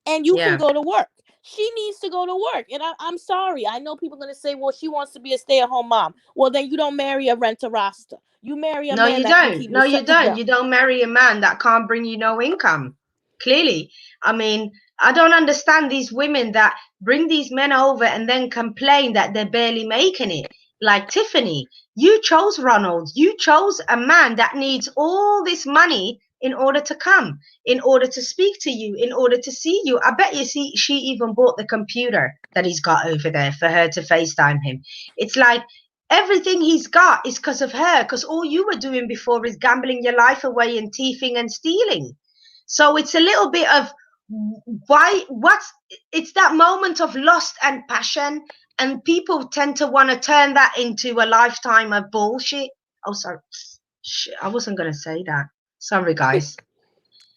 and you can
yeah.
go to work. She needs to go to work. And I'm sorry. I know people are going to say, well, she wants to be a stay-at-home mom. Well, then you don't marry a rent-a-roster. You marry a
No,
man
you
that can
don't.
keep
No,
you.
you don't. You don't marry a man that can't bring you no income. Clearly. I mean, I don't understand these women that bring these men over and then complain that they're barely making it. Like Tiffany, you chose Ronald. You chose a man that needs all this money in order to come, in order to speak to you, in order to see you. I bet you see she even bought the computer that he's got over there for her to FaceTime him. It's like everything he's got is because of her, because all you were doing before is gambling your life away and thieving and stealing. So it's a little bit of it's that moment of lust and passion, and people tend to want to turn that into a lifetime of bullshit. Oh, sorry. Shit, I wasn't going to say that. Sorry, guys.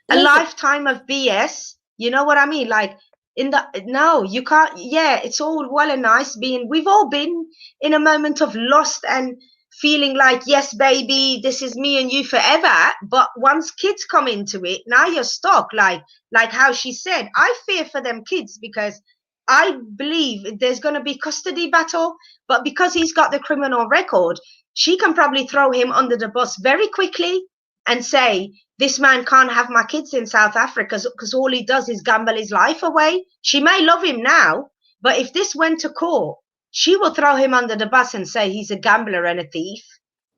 A
Listen,
lifetime of BS. You know what I mean? Like, no, you can't. Yeah, it's all well and nice we've all been in a moment of lust and feeling like, yes, baby, this is me and you forever. But once kids come into it, now you're stuck. Like how she said, I fear for them kids because I believe there's going to be custody battle. But because he's got the criminal record, she can probably throw him under the bus very quickly and say, this man can't have my kids in South Africa because all he does is gamble his life away. She may love him now, but if this went to court, she will throw him under the bus and say he's a gambler and a thief.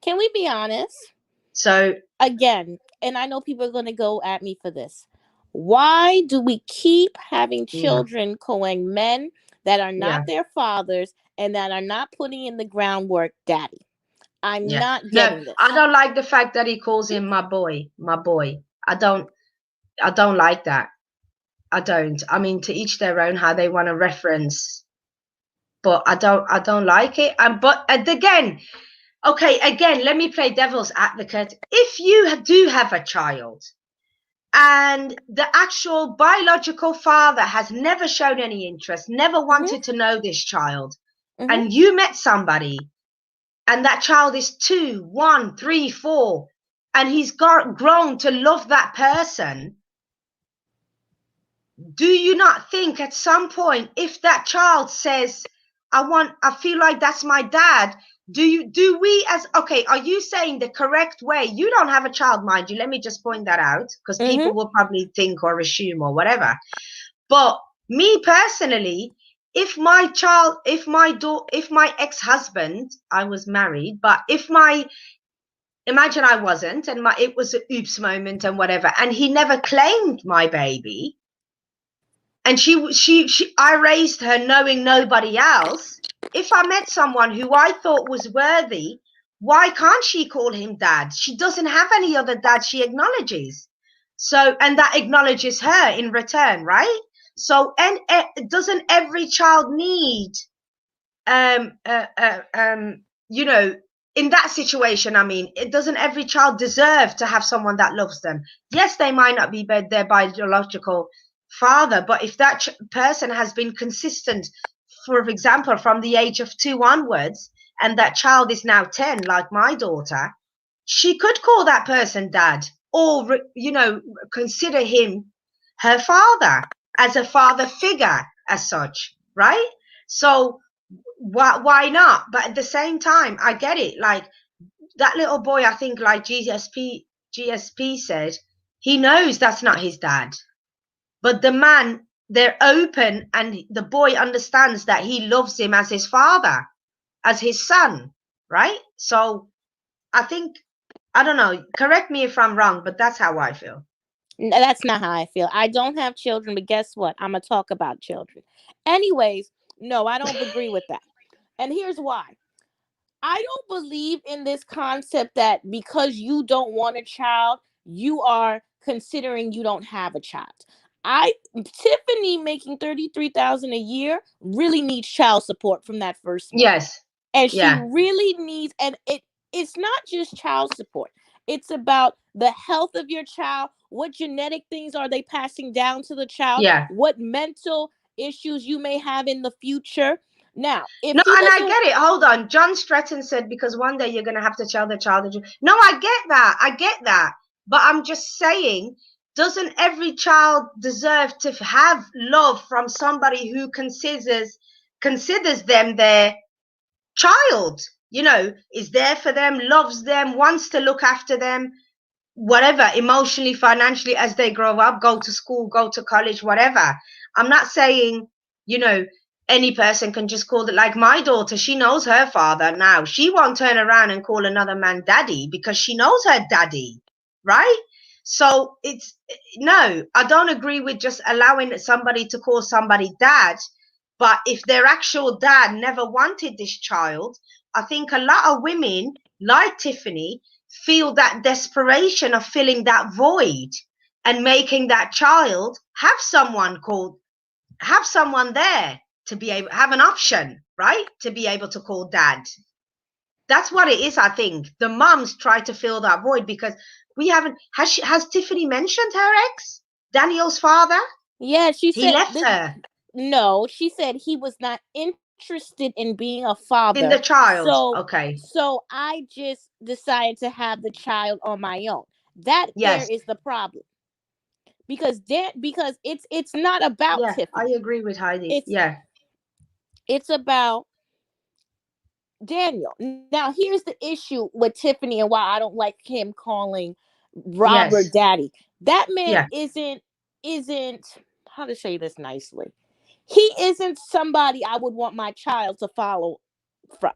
can we be honest?
So,
Again, and I know people are going to go at me for this. Why do we keep having
yeah,
children calling men that are
yeah,
not their fathers and that are not putting in the groundwork daddy? I'm
yeah.
not
No,
getting
I
this.
don't like the fact that he calls him my boy, my boy. I don't like that. I don't. I mean, to each their own how they want to reference, but I don't like it. But again, okay, again, let me play devil's advocate. If you do have a child and the actual biological father has never shown any interest, never wanted to know this child,
Mm-hmm.
and you met somebody and that child is 2, 1, 3, 4, and he's grown to love that person, do you not think at some point, if that child says, I feel like that's my dad, do we as, okay, are you saying the correct way? You don't have a child, mind you, let me just point that out, because
Mm-hmm.
people will probably think or assume or whatever. But me personally, if my ex-husband, I was married, but imagine I wasn't, and it was an oops moment and whatever, and he never claimed my baby, and I raised her knowing nobody else. If I met someone who I thought was worthy, why can't she call him dad? She doesn't have any other dad she acknowledges. So, and that acknowledges her in return, right? So, and doesn't every child need, um, uh, uh, um, you know, in that situation, I mean, doesn't every child deserve to have someone that loves them? Yes, they might not be their biological father, but if that person has been consistent, for example, from the age of 2 onwards, and that child is now 10, like my daughter, she could call that person dad, or consider him her father, as a father figure as such, right? So why not? But at the same time, I get it. Like that little boy, I think, like GSP said, he knows that's not his dad. But the man, they're open, and the boy understands that he loves him as his father, as his son, right? So I think, I don't know, correct me if I'm wrong, but that's how I feel.
That's not how I feel. I don't have children, but guess what? I'm going to talk about children. Anyways, no, I don't agree with that. And here's why. I don't believe in this concept that because you don't want a child, you are considering you don't have a child. Tiffany making 33,000 a year really needs child support from that first man.
Yes.
And she
Yeah.
really needs, and it's not just child support. It's about the health of your child. What genetic things are they passing down to the child?
Yeah.
What mental issues you may have in the future. Now, if
No,
he
and I
doesn't,
get it. Hold on. John Stratton said because one day you're gonna have to tell the child the truth. No, I get that. I get that. But I'm just saying, doesn't every child deserve to have love from somebody who considers them their child? You know, is there for them, loves them, wants to look after them, whatever, emotionally, financially, as they grow up, go to school, go to college, whatever. I'm not saying, you know, any person can just call it. Like my daughter, she knows her father now. She won't turn around and call another man daddy because she knows her daddy, right? So it's no, I don't agree with just allowing somebody to call somebody dad. But if their actual dad never wanted this child, I think a lot of women like Tiffany feel that desperation of filling that void and making that child have someone there to be able have an option, right, to be able to call dad. That's what it is. I think the moms try to fill that void because we haven't has Tiffany mentioned her ex, Daniel's father?
yeah, she
He
said
left
this.
her
No, she said he was not interested in being a
in
father.
the child.
So
Okay.
so I just decided to have the child on my own. That there
Yes.
is the problem. Because it's not about
Yeah, I
Tiffany.
agree with Heidi.
It's
Yeah.
it's about Daniel. Now here's the issue with Tiffany and why I don't like him calling Robert
Yes.
daddy. That man
Yeah.
isn't how to say this nicely. He isn't somebody I would want my child to follow from.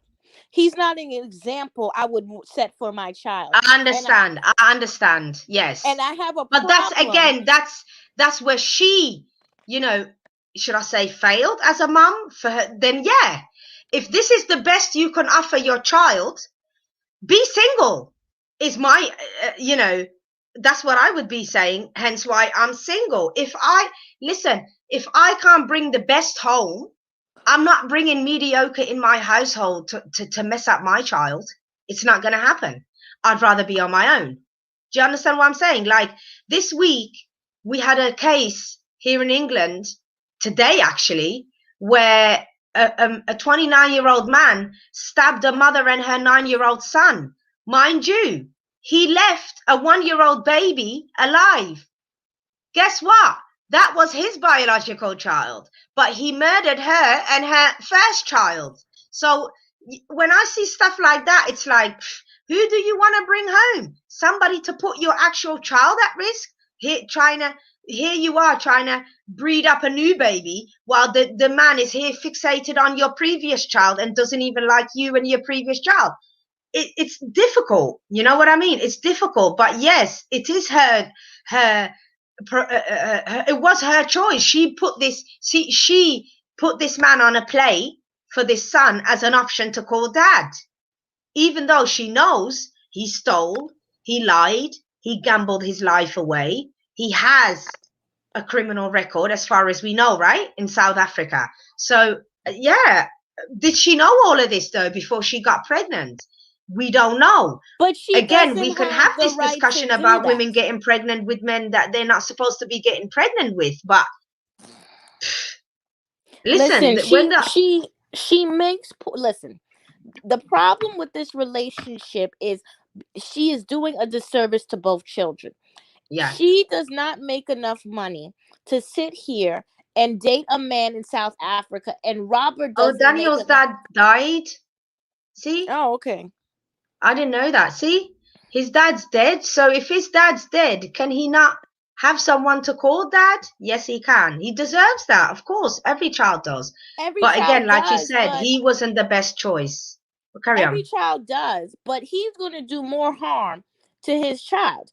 He's not an example I would set for my child.
I
And I
understand. I understand.
and
Yes.
I have a
But that's
problem.
again, that's where she, you know, should I say failed as a mom for her, then yeah. If this is the best you can offer your child, be single. Is my that's what I would be saying, hence why I'm single. If I can't bring the best home, I'm not bringing mediocre in my household to mess up my child. It's not going to happen. I'd rather be on my own. Do you understand what I'm saying? Like this week, we had a case here in England, today actually, where a 29-year-old man stabbed a mother and her 9-year-old son. Mind you, he left a 1-year-old baby alive. Guess what? That was his biological child, but he murdered her and her first child. So when I see stuff like that, it's like, who do you want to bring home? Somebody to put your actual child at risk? Here you are trying to breed up a new baby while the man is here fixated on your previous child and doesn't even like you and your previous child. It's difficult. You know what I mean? It's difficult, but yes, it is her it was her choice. She put this man on a plate for this son as an option to call dad, even though she knows he stole, he lied, he gambled his life away. He has a criminal record, as far as we know, right, in South Africa. So yeah, did she know all of this though before she got pregnant? We don't know.
But she
Again,
doesn't
we can
have
have
the
this
right to
discussion
do
about
that.
women getting pregnant with men that they're not supposed to be getting pregnant with, but listen,
Listen,
when the
she makes listen. The problem with this relationship is she is doing a disservice to both children.
yeah.
She does not make enough money to sit here and date a man in South Africa, and Robert
Oh,
doesn't make
Daniel's
enough.
dad died. See,
Oh, okay.
I didn't know that. See, his dad's dead. So if his dad's dead, can he not have someone to call dad? Yes, he can. He deserves that, of course. Every child does.
Every
But again,
child
like you
does,
said,
but
he wasn't the best choice. Well, carry
every
on.
child does, but he's going to do more harm to his child.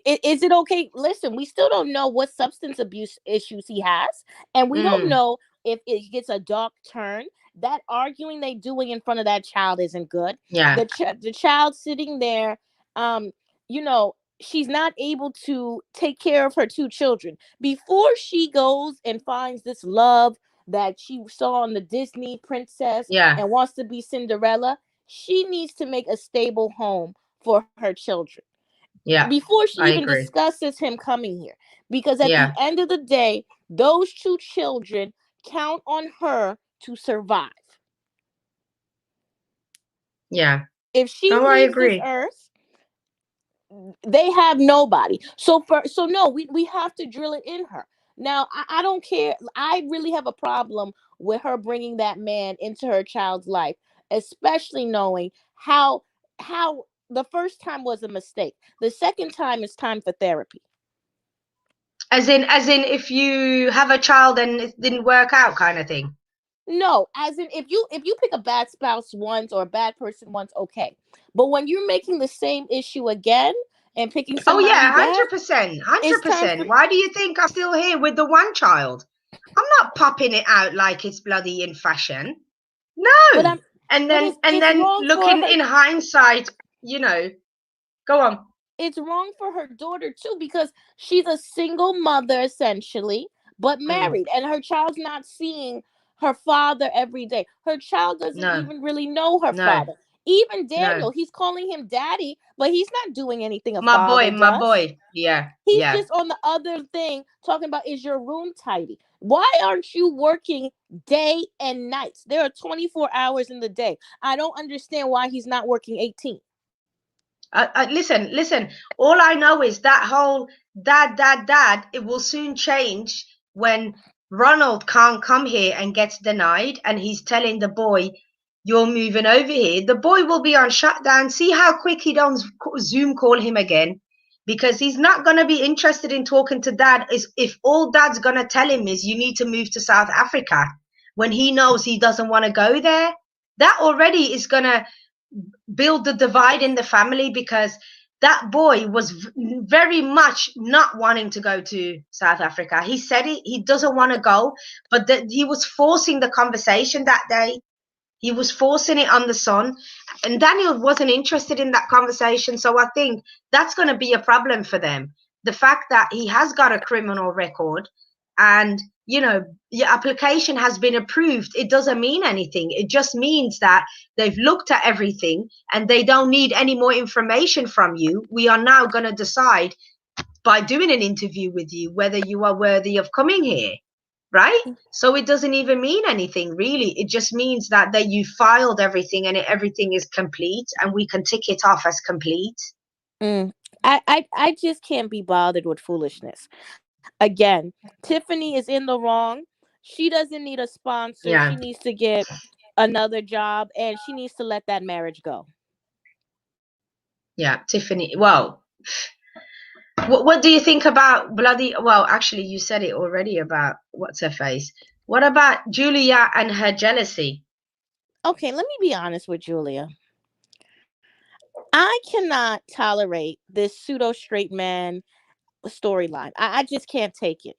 Is it okay? Listen, we still don't know what substance abuse issues he has, and we don't
Mm,
know if it gets a dark turn that arguing they doing in front of that child isn't good.
Yeah.
The child sitting there, um, you know, she's not able to take care of her two children before she goes and finds this love that she saw on the Disney princess
Yeah.
and wants to be Cinderella. She needs to make a stable home for her children
Yeah.
before she
I
even
agree.
discusses him coming here. Because at the
Yeah.
end of the day, those two children count on her to survive.
Yeah.
If she
Oh, I
leaves this
agree.
earth, they have nobody. So no, we have to drill it in her. Now, I don't care. I really have a problem with her bringing that man into her child's life, especially knowing how the first time was a mistake. The second time is time for therapy.
As in, if you have a child and it didn't work out, kind of thing.
No, as in if you pick a bad spouse once or a bad person once, okay. But when you're making the same issue again and picking
Oh
somebody
yeah,
bad,
100%,
it's time
100%.
for.
Why do you think I'm still here with the one child? I'm not popping it out like it's bloody in fashion.
But
No.
I'm.
And
But
then
it's
and
it's
then
wrong for
looking
her.
in hindsight, you know, go on.
It's wrong for her daughter too because she's a single mother essentially, but
Mm,
married, and her child's not seeing her father every day. Her child doesn't
no,
even really know her
no,
father. Even
no.
Daniel, he's calling him daddy, but he's not doing anything a
My boy,
father
my
does.
boy. Yeah,
He's
yeah.
just on the other thing talking about, is your room tidy? Why aren't you working day and nights? There are 24 hours in the day. I don't understand why he's not working 18.
Listen, listen. All I know is that whole dad. It will soon change when Ronald can't come here and gets denied, and he's telling the boy, "You're moving over here." The boy will be on shutdown. See how quick he don't Zoom call him again, because he's not gonna be interested in talking to dad. Is if all dad's gonna tell him is you need to move to South Africa, when he knows he doesn't want to go there. That already is gonna build the divide in the family, because that boy was very much not wanting to go to South Africa. He said he doesn't want to go, but that he was forcing the conversation that day. He was forcing it on the son, and Daniel wasn't interested in that conversation. So I think that's going to be a problem for them. The fact that he has got a criminal record, and your application has been approved, it doesn't mean anything. It just means that they've looked at everything and they don't need any more information from you. We are now going to decide by doing an interview with you whether you are worthy of coming here, right? So it doesn't even mean anything really. It just means that you filed everything and everything is complete, and we can tick it off as complete.
Mm. I just can't be bothered with foolishness. Again, Tiffany is in the wrong. She doesn't need a sponsor.
Yeah,
She needs to get another job and she needs to let that marriage go.
yeah, Tiffany. Well, what do you think about bloody? Well, actually, you said it already about what's her face. What about Julia and her jealousy?
Okay, let me be honest with Julia. I cannot tolerate this pseudo straight man storyline. I just can't take it.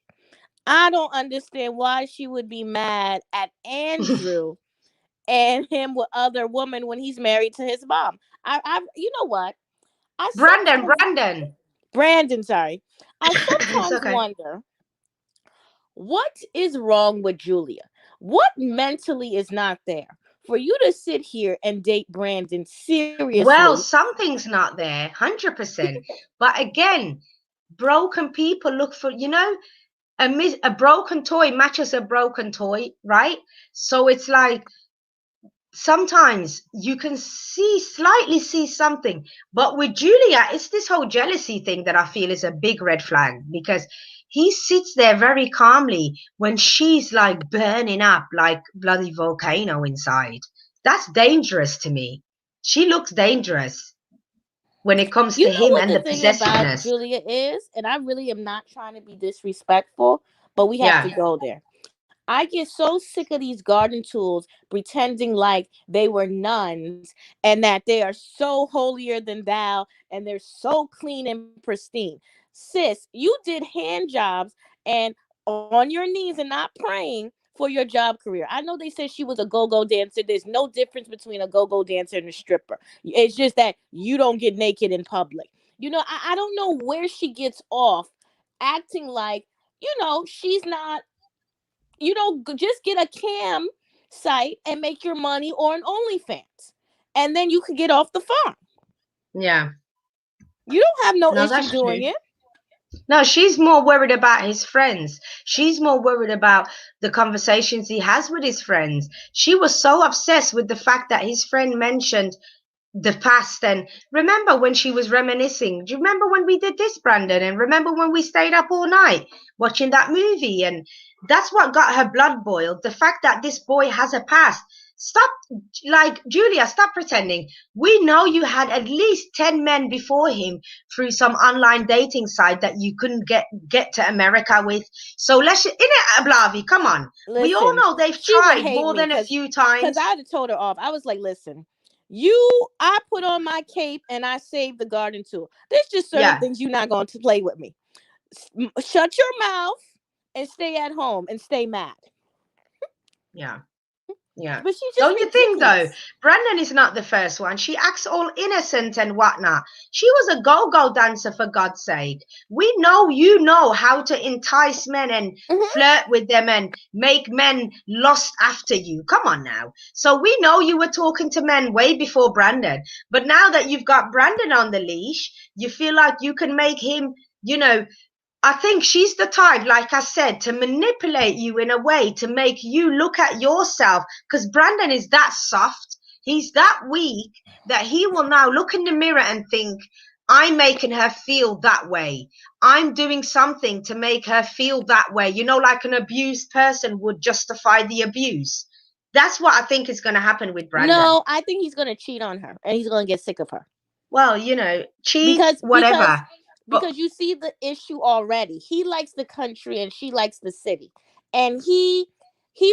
I don't understand why she would be mad at Andrew and him with other women when he's married to his mom. You know what? I
Brandon,
sometimes
Brandon.
Brandon, sorry. I
It's
sometimes
okay.
wonder what is wrong with Julia. What mentally is not there for you to sit here and date Brandon
Well,
seriously?
something's not there, 100%. But again, broken people look for, a broken toy matches a broken toy, right? So it's like sometimes you can slightly see something. But with Julia, it's this whole jealousy thing that I feel is a big red flag, because he sits there very calmly when she's like burning up like bloody volcano inside. That's dangerous to me. She looks dangerous when it comes
You
to
know
him
what
and
the
the
thing about
possessiveness.
Julia is, and I really am not trying to be disrespectful, but we have to
Yeah.
go there. I get so sick of these garden tools pretending like they were nuns and that they are so holier than thou and they're so clean and pristine. Sis, you did hand jobs and on your knees and not praying for your job career. I know they said she was a go-go dancer. There's no difference between a go-go dancer and a stripper. It's just that you don't get naked in public. I don't know where she gets off acting like, she's not, just get a cam site and make your money, or an OnlyFans. And then you could get off the farm.
Yeah.
You don't have no issue
that's
doing
true.
it.
No, she's more worried about his friends. She's more worried about the conversations he has with his friends. She was so obsessed with the fact that his friend mentioned the past. And remember when she was reminiscing, do you remember when we did this, Brandon? And remember when we stayed up all night watching that movie? And that's what got her blood boiled, the fact that this boy has a past. Stop, like, Julia, stop pretending. We know you had at least 10 men before him through some online dating site that you couldn't get to America with. So let's, in it, Blavi, come on.
Listen,
we all know they've tried more than a few times.
Because I'd have told her off. I was like, listen, I put on my cape and I saved the garden tool. There's just certain things you're not going to play with me. Shut your mouth and stay at home and stay mad.
Yeah. Yeah.
But she just
don't you think though, Brandon is not the first one. She acts all innocent and whatnot. She was a go-go dancer, for God's sake. We know you know how to entice men and flirt with them and make men lust after you. Come on now. So we know you were talking to men way before Brandon. But now that you've got Brandon on the leash, you feel like you can make him, I think she's the type, like I said, to manipulate you in a way to make you look at yourself, because Brandon is that soft. He's that weak that he will now look in the mirror and think, I'm making her feel that way. I'm doing something to make her feel that way. Like an abused person would justify the abuse. That's what I think is going to happen with Brandon.
No, I think he's going to cheat on her and he's going to get sick of her.
Well, cheat, whatever.
Because you see the issue already. He likes the country and she likes the city. And he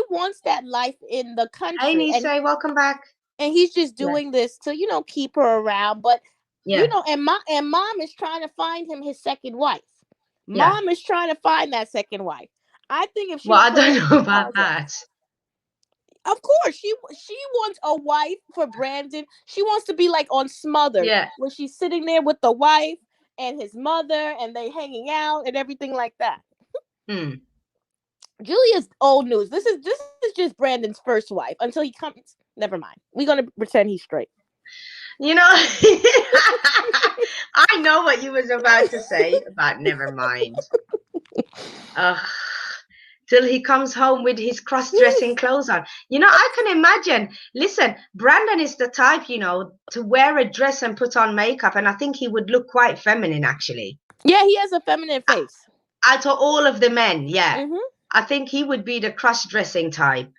wants that life in the country.
Hey, Nise, welcome back.
And he's just doing this to, keep her around. But, and mom is trying to find him his second wife. Mom is trying to find that second wife. I think if she...
Well, I don't know about that.
Of course, she wants a wife for Brandon. She wants to be like on Smothered, where she's sitting there with the wife and his mother, and they hanging out and everything like that. Julia's old news. This is just Brandon's first wife until he comes. Never mind. We're gonna pretend he's straight.
I know what you was about to say about never mind. Till he comes home with his cross-dressing clothes on. I can imagine. Listen, Brandon is the type, to wear a dress and put on makeup, and I think he would look quite feminine, actually.
Yeah, he has a feminine face.
Out of all of the men, I think he would be the cross-dressing type.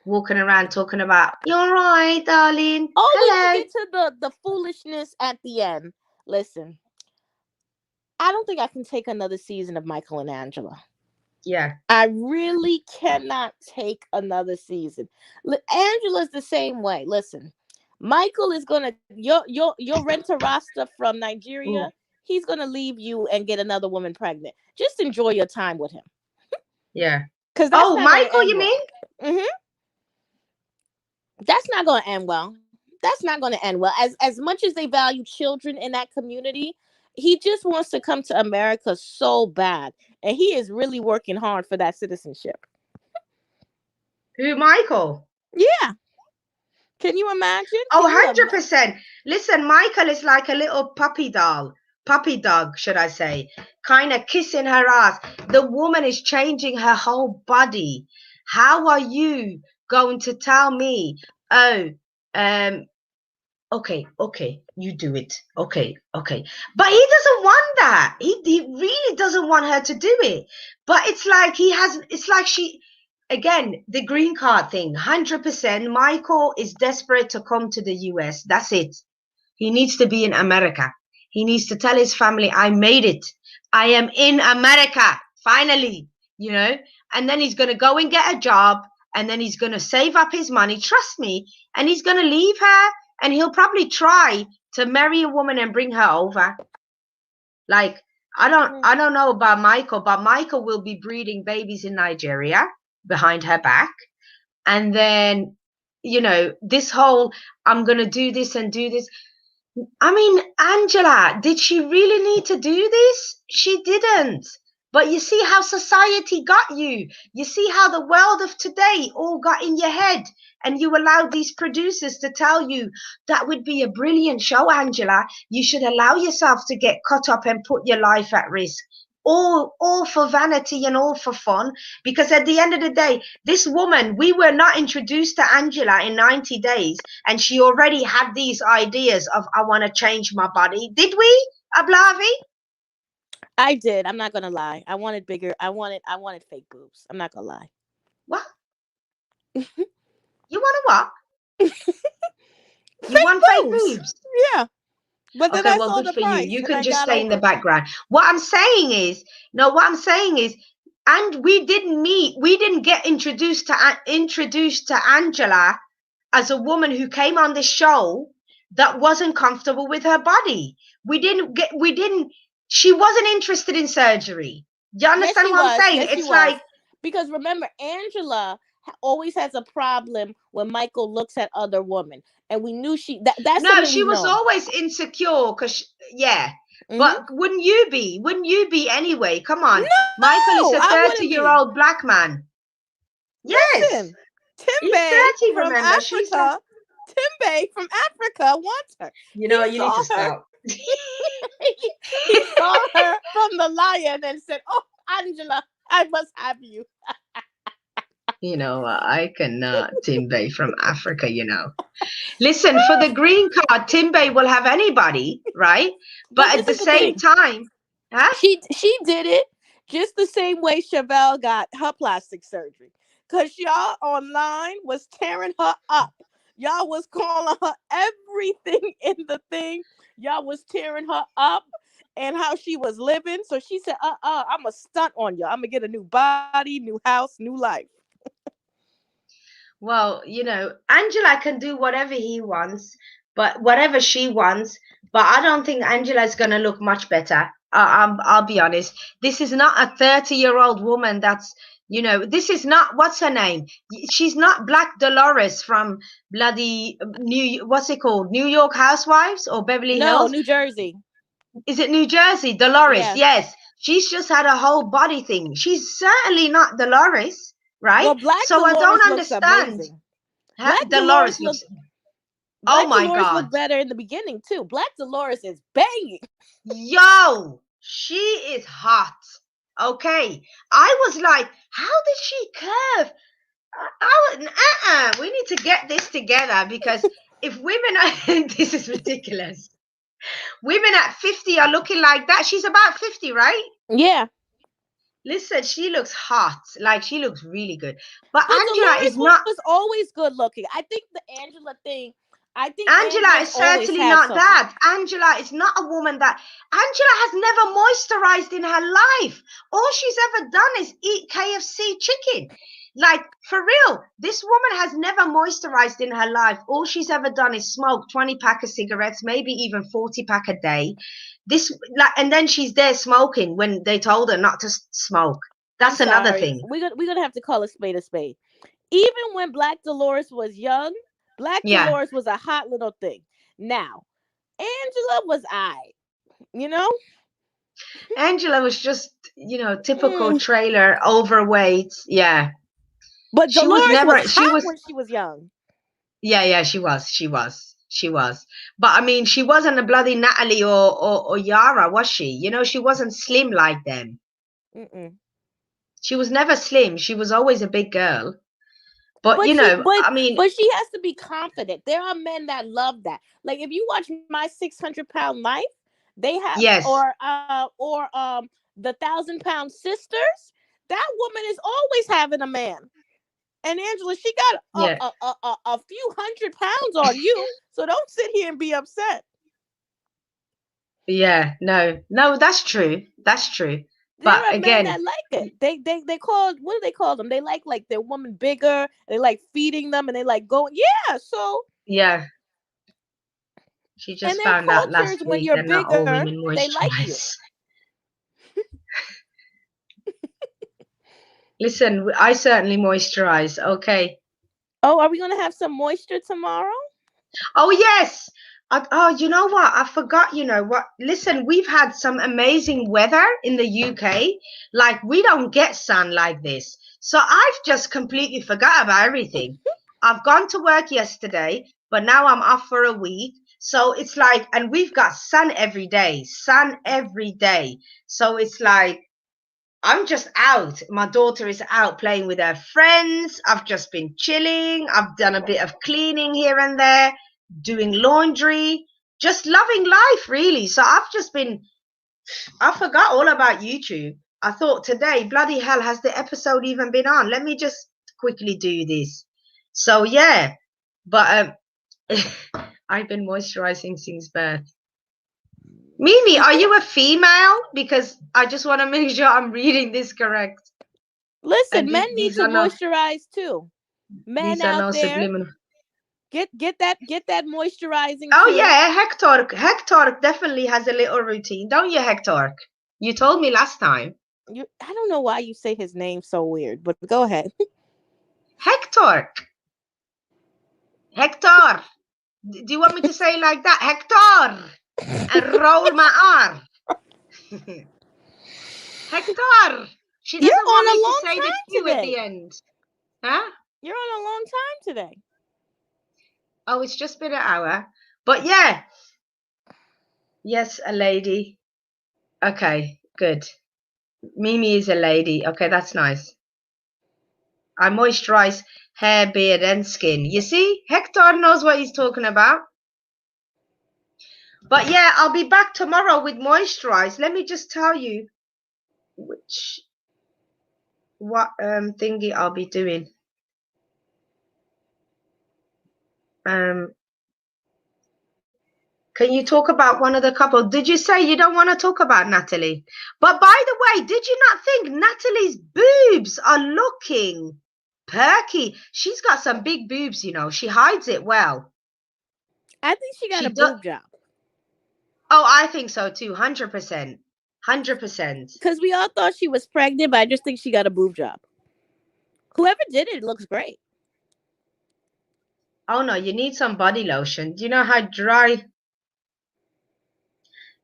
Walking around talking about, you're right, darling.
Oh,
hello.
We get to the foolishness at the end. Listen, I don't think I can take another season of Michael and Angela.
Yeah.
I really cannot take another season. Angela's the same way. Listen, Michael is gonna your renter Rasta from Nigeria. He's gonna leave you and get another woman pregnant. Just enjoy your time with him.
Yeah.
Because
Michael, you mean?
That's not gonna end well. That's not gonna end well. As much as they value children in that community, he just wants to come to America so bad. And he is really working hard for that citizenship.
Who, Michael?
Yeah. Can you imagine?
100%. Listen, Michael is like a little puppy dog, should I say, kind of kissing her ass. The woman is changing her whole body. How are you going to tell me, okay, you do it. Okay. But he doesn't want that. He really doesn't want her to do it. But it's like she, again, the green card thing, 100%. Michael is desperate to come to the US. That's it. He needs to be in America. He needs to tell his family, I made it. I am in America, finally, and then he's going to go and get a job, and then he's going to save up his money, trust me, and he's going to leave her. And he'll probably try to marry a woman and bring her over. Like, I don't know about Michael, but Michael will be breeding babies in Nigeria. behind her back. And then, you know, this whole, I'm going to do this and do this. I mean, Angela, did she really need to do this? She didn't. But you see how society got you. You see how the world of today all got in your head. And you allowed these producers to tell you that would be a brilliant show, Angela. You should allow yourself to get caught up and put your life at risk. All for vanity and all for fun. Because at the end of the day, this woman, we were not introduced to Angela in 90 days. And she already had these ideas of, I want to change my body. Did we, Ablavi?
I did. I'm not gonna lie. I wanted bigger. I wanted fake boobs. I'm not gonna lie.
What? You want to what? You
Fake
want fake
boobs.
boobs?
Yeah. But then
Okay,
I
well,
saw
good
the
for you.
price
You
and
can
I
just
got
stay in the
over.
background. What I'm saying is, no, what I'm saying is, and we didn't get introduced to Angela as a woman who came on this show that wasn't comfortable with her body. She wasn't interested in surgery. Do you
Yes,
understand
she
what I'm
was.
saying?
Yes, she
It's
was.
like,
Because remember, Angela always has a problem when Michael looks at other women, and we knew that's
no,
something
she
we've
was
known.
always insecure because, yeah.
Mm-hmm.
But wouldn't you be? Wouldn't you be anyway? Come on. Michael is
No,
a
I wouldn't be.
30-year-old black man. Yes.
Listen,
He's
Timbe
30,
from
remember? She's like,
Africa. Timbe from Africa wants her.
you know
He
what? You need to
saw her.
stop.
he saw her from the lion and said, "Oh, Angela, I must have you."
You know, I cannot Timbe from Africa, you know. Listen, for the green card, Timbe will have anybody, right?
But
But at
this
the
is the
same
thing.
time, huh?
She did it just the same way Chevelle got her plastic surgery. Cause y'all online was tearing her up. Y'all was calling her everything in the thing. Y'all was tearing her up and how she was living. So she said, I'm a stunt on you. I'm gonna get a new body, new house, new life.
Well, you know, Angela can do whatever he wants, but whatever she wants. But I don't think Angela's going to look much better. I'll be honest. This is not a 30-year-old woman that's, you know, this is not, what's her name? She's not Black Dolores from bloody what's it called? New York Housewives or Beverly
No,
Hills?
New Jersey.
Is it New Jersey? Dolores,
Yeah.
yes. She's just had a whole body thing. She's certainly not Dolores, right?
Well, Black
So I
Dolores
don't
looks
understand.
amazing.
Huh?
Black Dolores
Dolores
look
looks. Oh
Black
my
Dolores
God.
looked better in the beginning too. Black Dolores is banging.
Yo, she is hot. Okay. I was like, how did she curve? We need to get this together because if women are, this is ridiculous. Women at 50 are looking like that. She's about 50, right?
Yeah.
Listen, she looks hot. Like, she looks really good. But
But
Angela
Dolores
is not.
was always good looking. I think the Angela thing, I think
Angela
Angela's
is
always
certainly
had
not
something.
that. Angela is not a woman that. Angela has never moisturized in her life. All she's ever done is eat KFC chicken. Like, for real, this woman has never moisturized in her life. All she's ever done is smoke 20 pack of cigarettes, maybe even 40 pack a day. And then she's there smoking when they told her not to smoke. That's
I'm
another
sorry.
thing.
We're gonna have to call a spade a spade. Even when Black Dolores was young, Black
Yeah.
Dolores was a hot little thing. Now, Angela was you know?
Angela was just, typical
Mm.
trailer, overweight. Yeah.
But
She was
Dolores was
never, she
hot
was,
when she was young.
yeah, she was. But I mean, she wasn't a bloody Natalie or Yara, was she? She wasn't slim like them.
Mm-mm.
She was never slim. She was always a big girl. But,
But she,
I mean,
but she has to be confident. There are men that love that. Like if you watch My 600 Pound Life, they have
yes,
the 1,000 Pound Sisters. That woman is always having a man. And Angela, she got
yeah,
a few 100 pounds on you. So don't sit here and be upset.
yeah, no, that's true. That's true.
There
But
are men
again,
that like it. They call, what do they call them? They like their woman bigger. They like feeding them, and they like going. Yeah. So
yeah, she
and
just
their
found out
cultures,
last
when
week
you're
that not all
bigger,
women
they like you.
moisturize. Listen, I certainly moisturize. Okay.
Oh, are we gonna have some moisture tomorrow?
Oh yes. Oh, you know what? I forgot. You know what? Listen, we've had some amazing weather in the UK. Like we don't get sun like this. So I've just completely forgot about everything. I've gone to work yesterday, but now I'm off for a week. So it's like, and we've got sun every day, sun every day. So it's like, I'm just out. My daughter is out playing with her friends. I've just been chilling. I've done a bit of cleaning here and there, doing laundry, just loving life, really. So I forgot all about YouTube. I thought today, bloody hell, has the episode even been on? Let me just quickly do this. So, yeah, but I've been moisturizing since birth. Mimi, are you a female? Because I just want to make sure I'm reading this correct.
Listen, men need to moisturize too. Men out there,
subliminal.
Get that moisturizing.
Oh
too.
yeah, Hector definitely has a little routine, don't you, Hector? You told me last time.
I don't know why you say his name so weird, but go ahead.
Hector. Do you want me to say like that? Hector. And roll my arm. Hector. She doesn't want me to say the Q at the end. Huh?
You're on a long time today.
Oh, it's just been an hour. But yeah. Yes, a lady. Okay, good. Mimi is a lady. Okay, that's nice. I moisturize hair, beard, and skin. You see, Hector knows what he's talking about. But yeah, I'll be back tomorrow with moisturize. Let me just tell you what thingy I'll be doing. Can you talk about one of the couple? Did you say you don't want to talk about Natalie? But by the way, did you not think Natalie's boobs are looking perky? She's got some big boobs, you know. She hides it well.
I think she got a boob job.
Oh, I think so too. 100%. 100%.
Because we all thought she was pregnant, but I just think she got a boob job. Whoever did it looks great.
Oh no, you need some body lotion. Do you know how dry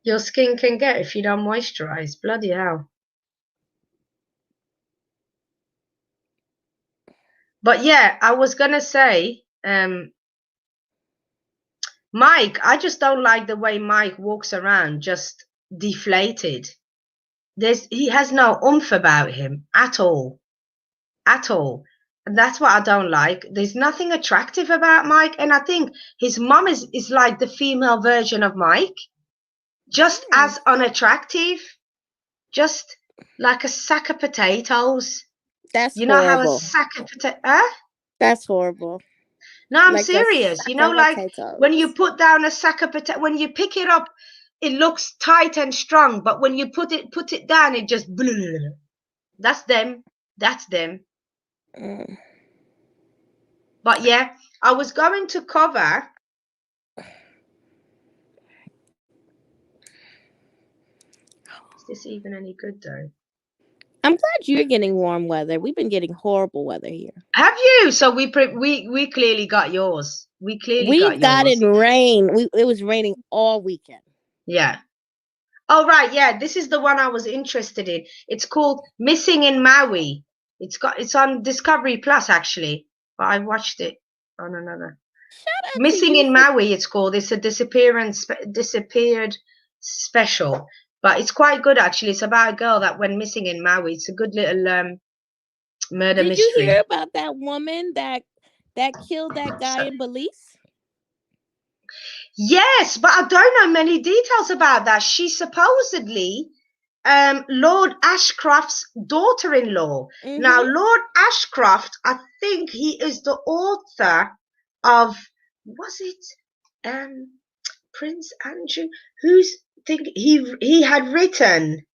your skin can get if you don't moisturize? Bloody hell. But yeah, I was gonna say, Mike, I just don't like the way Mike walks around just deflated. He has no oomph about him at all. At all. And that's what I don't like. There's nothing attractive about Mike. And I think his mum is like the female version of Mike. Just as unattractive. Just like a sack of potatoes.
That's
you know
horrible.
How a sack of potatoes.
That's horrible.
No, I'm serious. You know, like when you put down a sack of potato, when you pick it up, it looks tight and strong. But when you put it down, it just blah. That's them. That's them. But yeah, I was going to cover. Is this even any good though?
I'm glad you're getting warm weather. We've been getting horrible weather here.
Have you? So we clearly got yours. We got
it rain. It was raining all weekend.
Yeah. Oh right, yeah. This is the one I was interested in. It's called Missing in Maui. It's on Discovery Plus actually, but I watched it on another. Missing in Maui. It's called. It's a disappeared special. But it's quite good, actually. It's about a girl that went missing in Maui. It's a good little murder mystery.
Did you hear about that woman that killed that guy in Belize?
Yes, but I don't know many details about that. She's supposedly Lord Ashcroft's daughter-in-law. Mm-hmm. Now, Lord Ashcroft, I think he is the author of, was it Prince Andrew? He had written,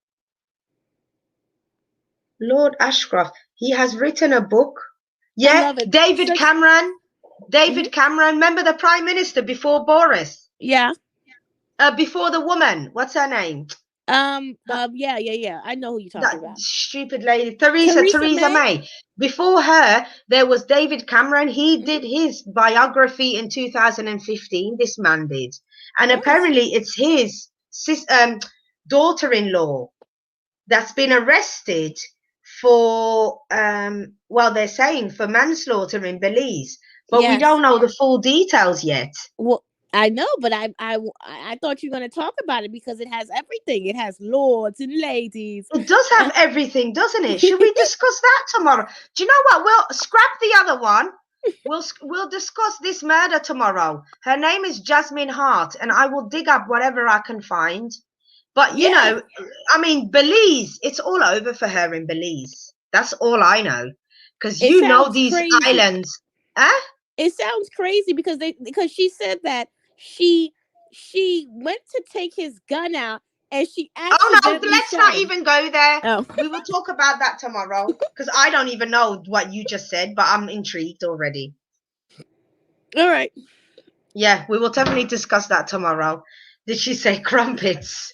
Lord Ashcroft, he has written a book. Yeah, David Cameron. David Cameron, remember the Prime Minister before Boris?
Yeah.
Before the woman, what's her name?
Yeah. I know who you're talking
That
about.
stupid lady, Theresa
May?
May. Before her, there was David Cameron. He did his biography in 2015. This man did, and apparently it's his daughter-in-law that's been arrested for well, they're saying for manslaughter in Belize, but we don't know the full details yet.
Well, I know, but I thought you were going to talk about it because it has everything. It has lords and ladies.
It does have everything, doesn't it? Should we discuss that tomorrow? Do you know what? We'll scrap the other one. We'll discuss this murder tomorrow. Her name is Jasmine Hart, and I will dig up whatever I can find. But you know, I mean, Belize, it's all over for her in Belize. That's all I know. Because you know these islands. Huh?
It sounds crazy because she said that she went to take his gun out and she accidentally
let's not even go there.
Oh.
We will talk about that tomorrow because I don't even know what you just said, but I'm intrigued already.
All right.
Yeah, we will definitely discuss that tomorrow. Did she say crumpets?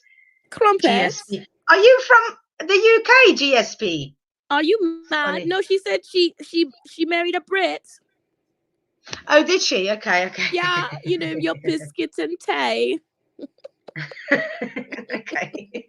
Crumpets?
GSP. Are you from the UK, GSP?
Are you mad? Funny. No, she said she married a Brit.
Oh, did she? Okay.
Yeah, you know, your biscuits and tea.
Okay.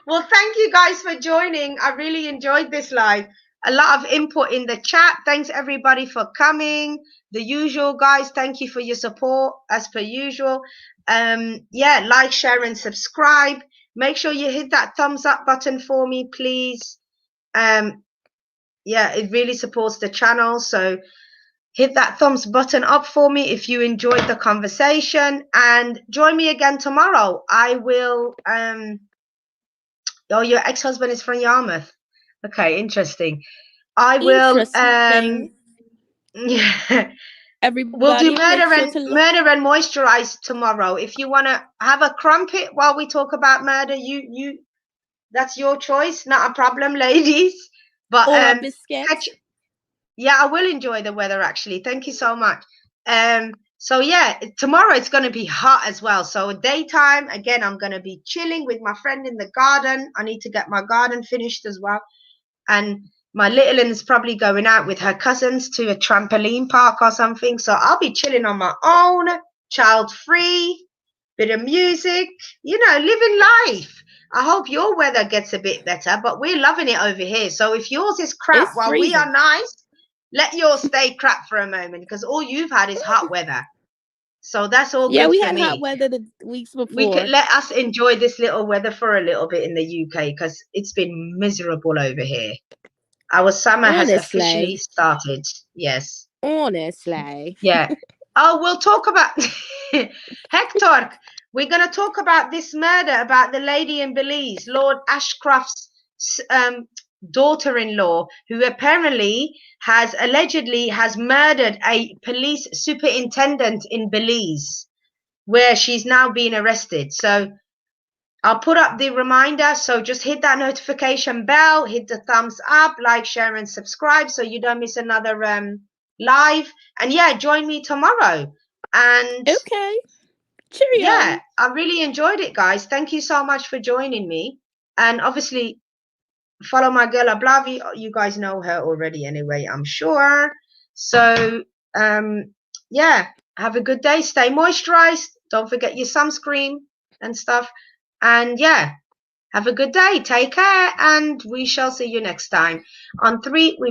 Well, thank you guys for joining. I really enjoyed this live. A lot of input in the chat. Thanks everybody for coming. The usual guys, thank you for your support as per usual. Yeah, like, share and subscribe. Make sure you hit that thumbs up button for me, please. Yeah, it really supports the channel. So hit that thumbs button up for me if you enjoyed the conversation, and join me again tomorrow. I will oh, your ex-husband is from Yarmouth. Okay, interesting. I will yeah.
Everybody,
we'll do murder and moisturize tomorrow. If you want to have a crumpet while we talk about murder, you that's your choice, not a problem, ladies. But
or a biscuit.
Yeah, I will enjoy the weather actually. Thank you so much. So yeah, tomorrow it's going to be hot as well. So daytime, again, I'm going to be chilling with my friend in the garden. I need to get my garden finished as well. And my little one is probably going out with her cousins to a trampoline park or something. So I'll be chilling on my own, child-free, bit of music, you know, living life. I hope your weather gets a bit better, but we're loving it over here. So if yours is crap while we are nice, let yours stay crap for a moment, because all you've had is hot weather. So that's all good for me.
Yeah, we had hot weather the weeks before.
We could let us enjoy this little weather for a little bit in the UK, because it's been miserable over here. Our summer has officially started. Yes.
Honestly.
Yeah. Oh, we'll talk about Hector. We're going to talk about this murder, about the lady in Belize, Lord Ashcroft's daughter-in-law, who apparently allegedly has murdered a police superintendent in Belize, where she's now being arrested. So I'll put up the reminder. So just hit that notification bell, hit the thumbs up, like, share, and subscribe so you don't miss another live. And yeah, join me tomorrow. And
okay. Cheerio.
Yeah, I really enjoyed it, guys. Thank you so much for joining me. And obviously, follow my girl Ablavi. You guys know her already anyway, I'm sure. So yeah, have a good day. Stay moisturized. Don't forget your sunscreen and stuff. And yeah, have a good day. Take care, and we shall see you next time. On 3, we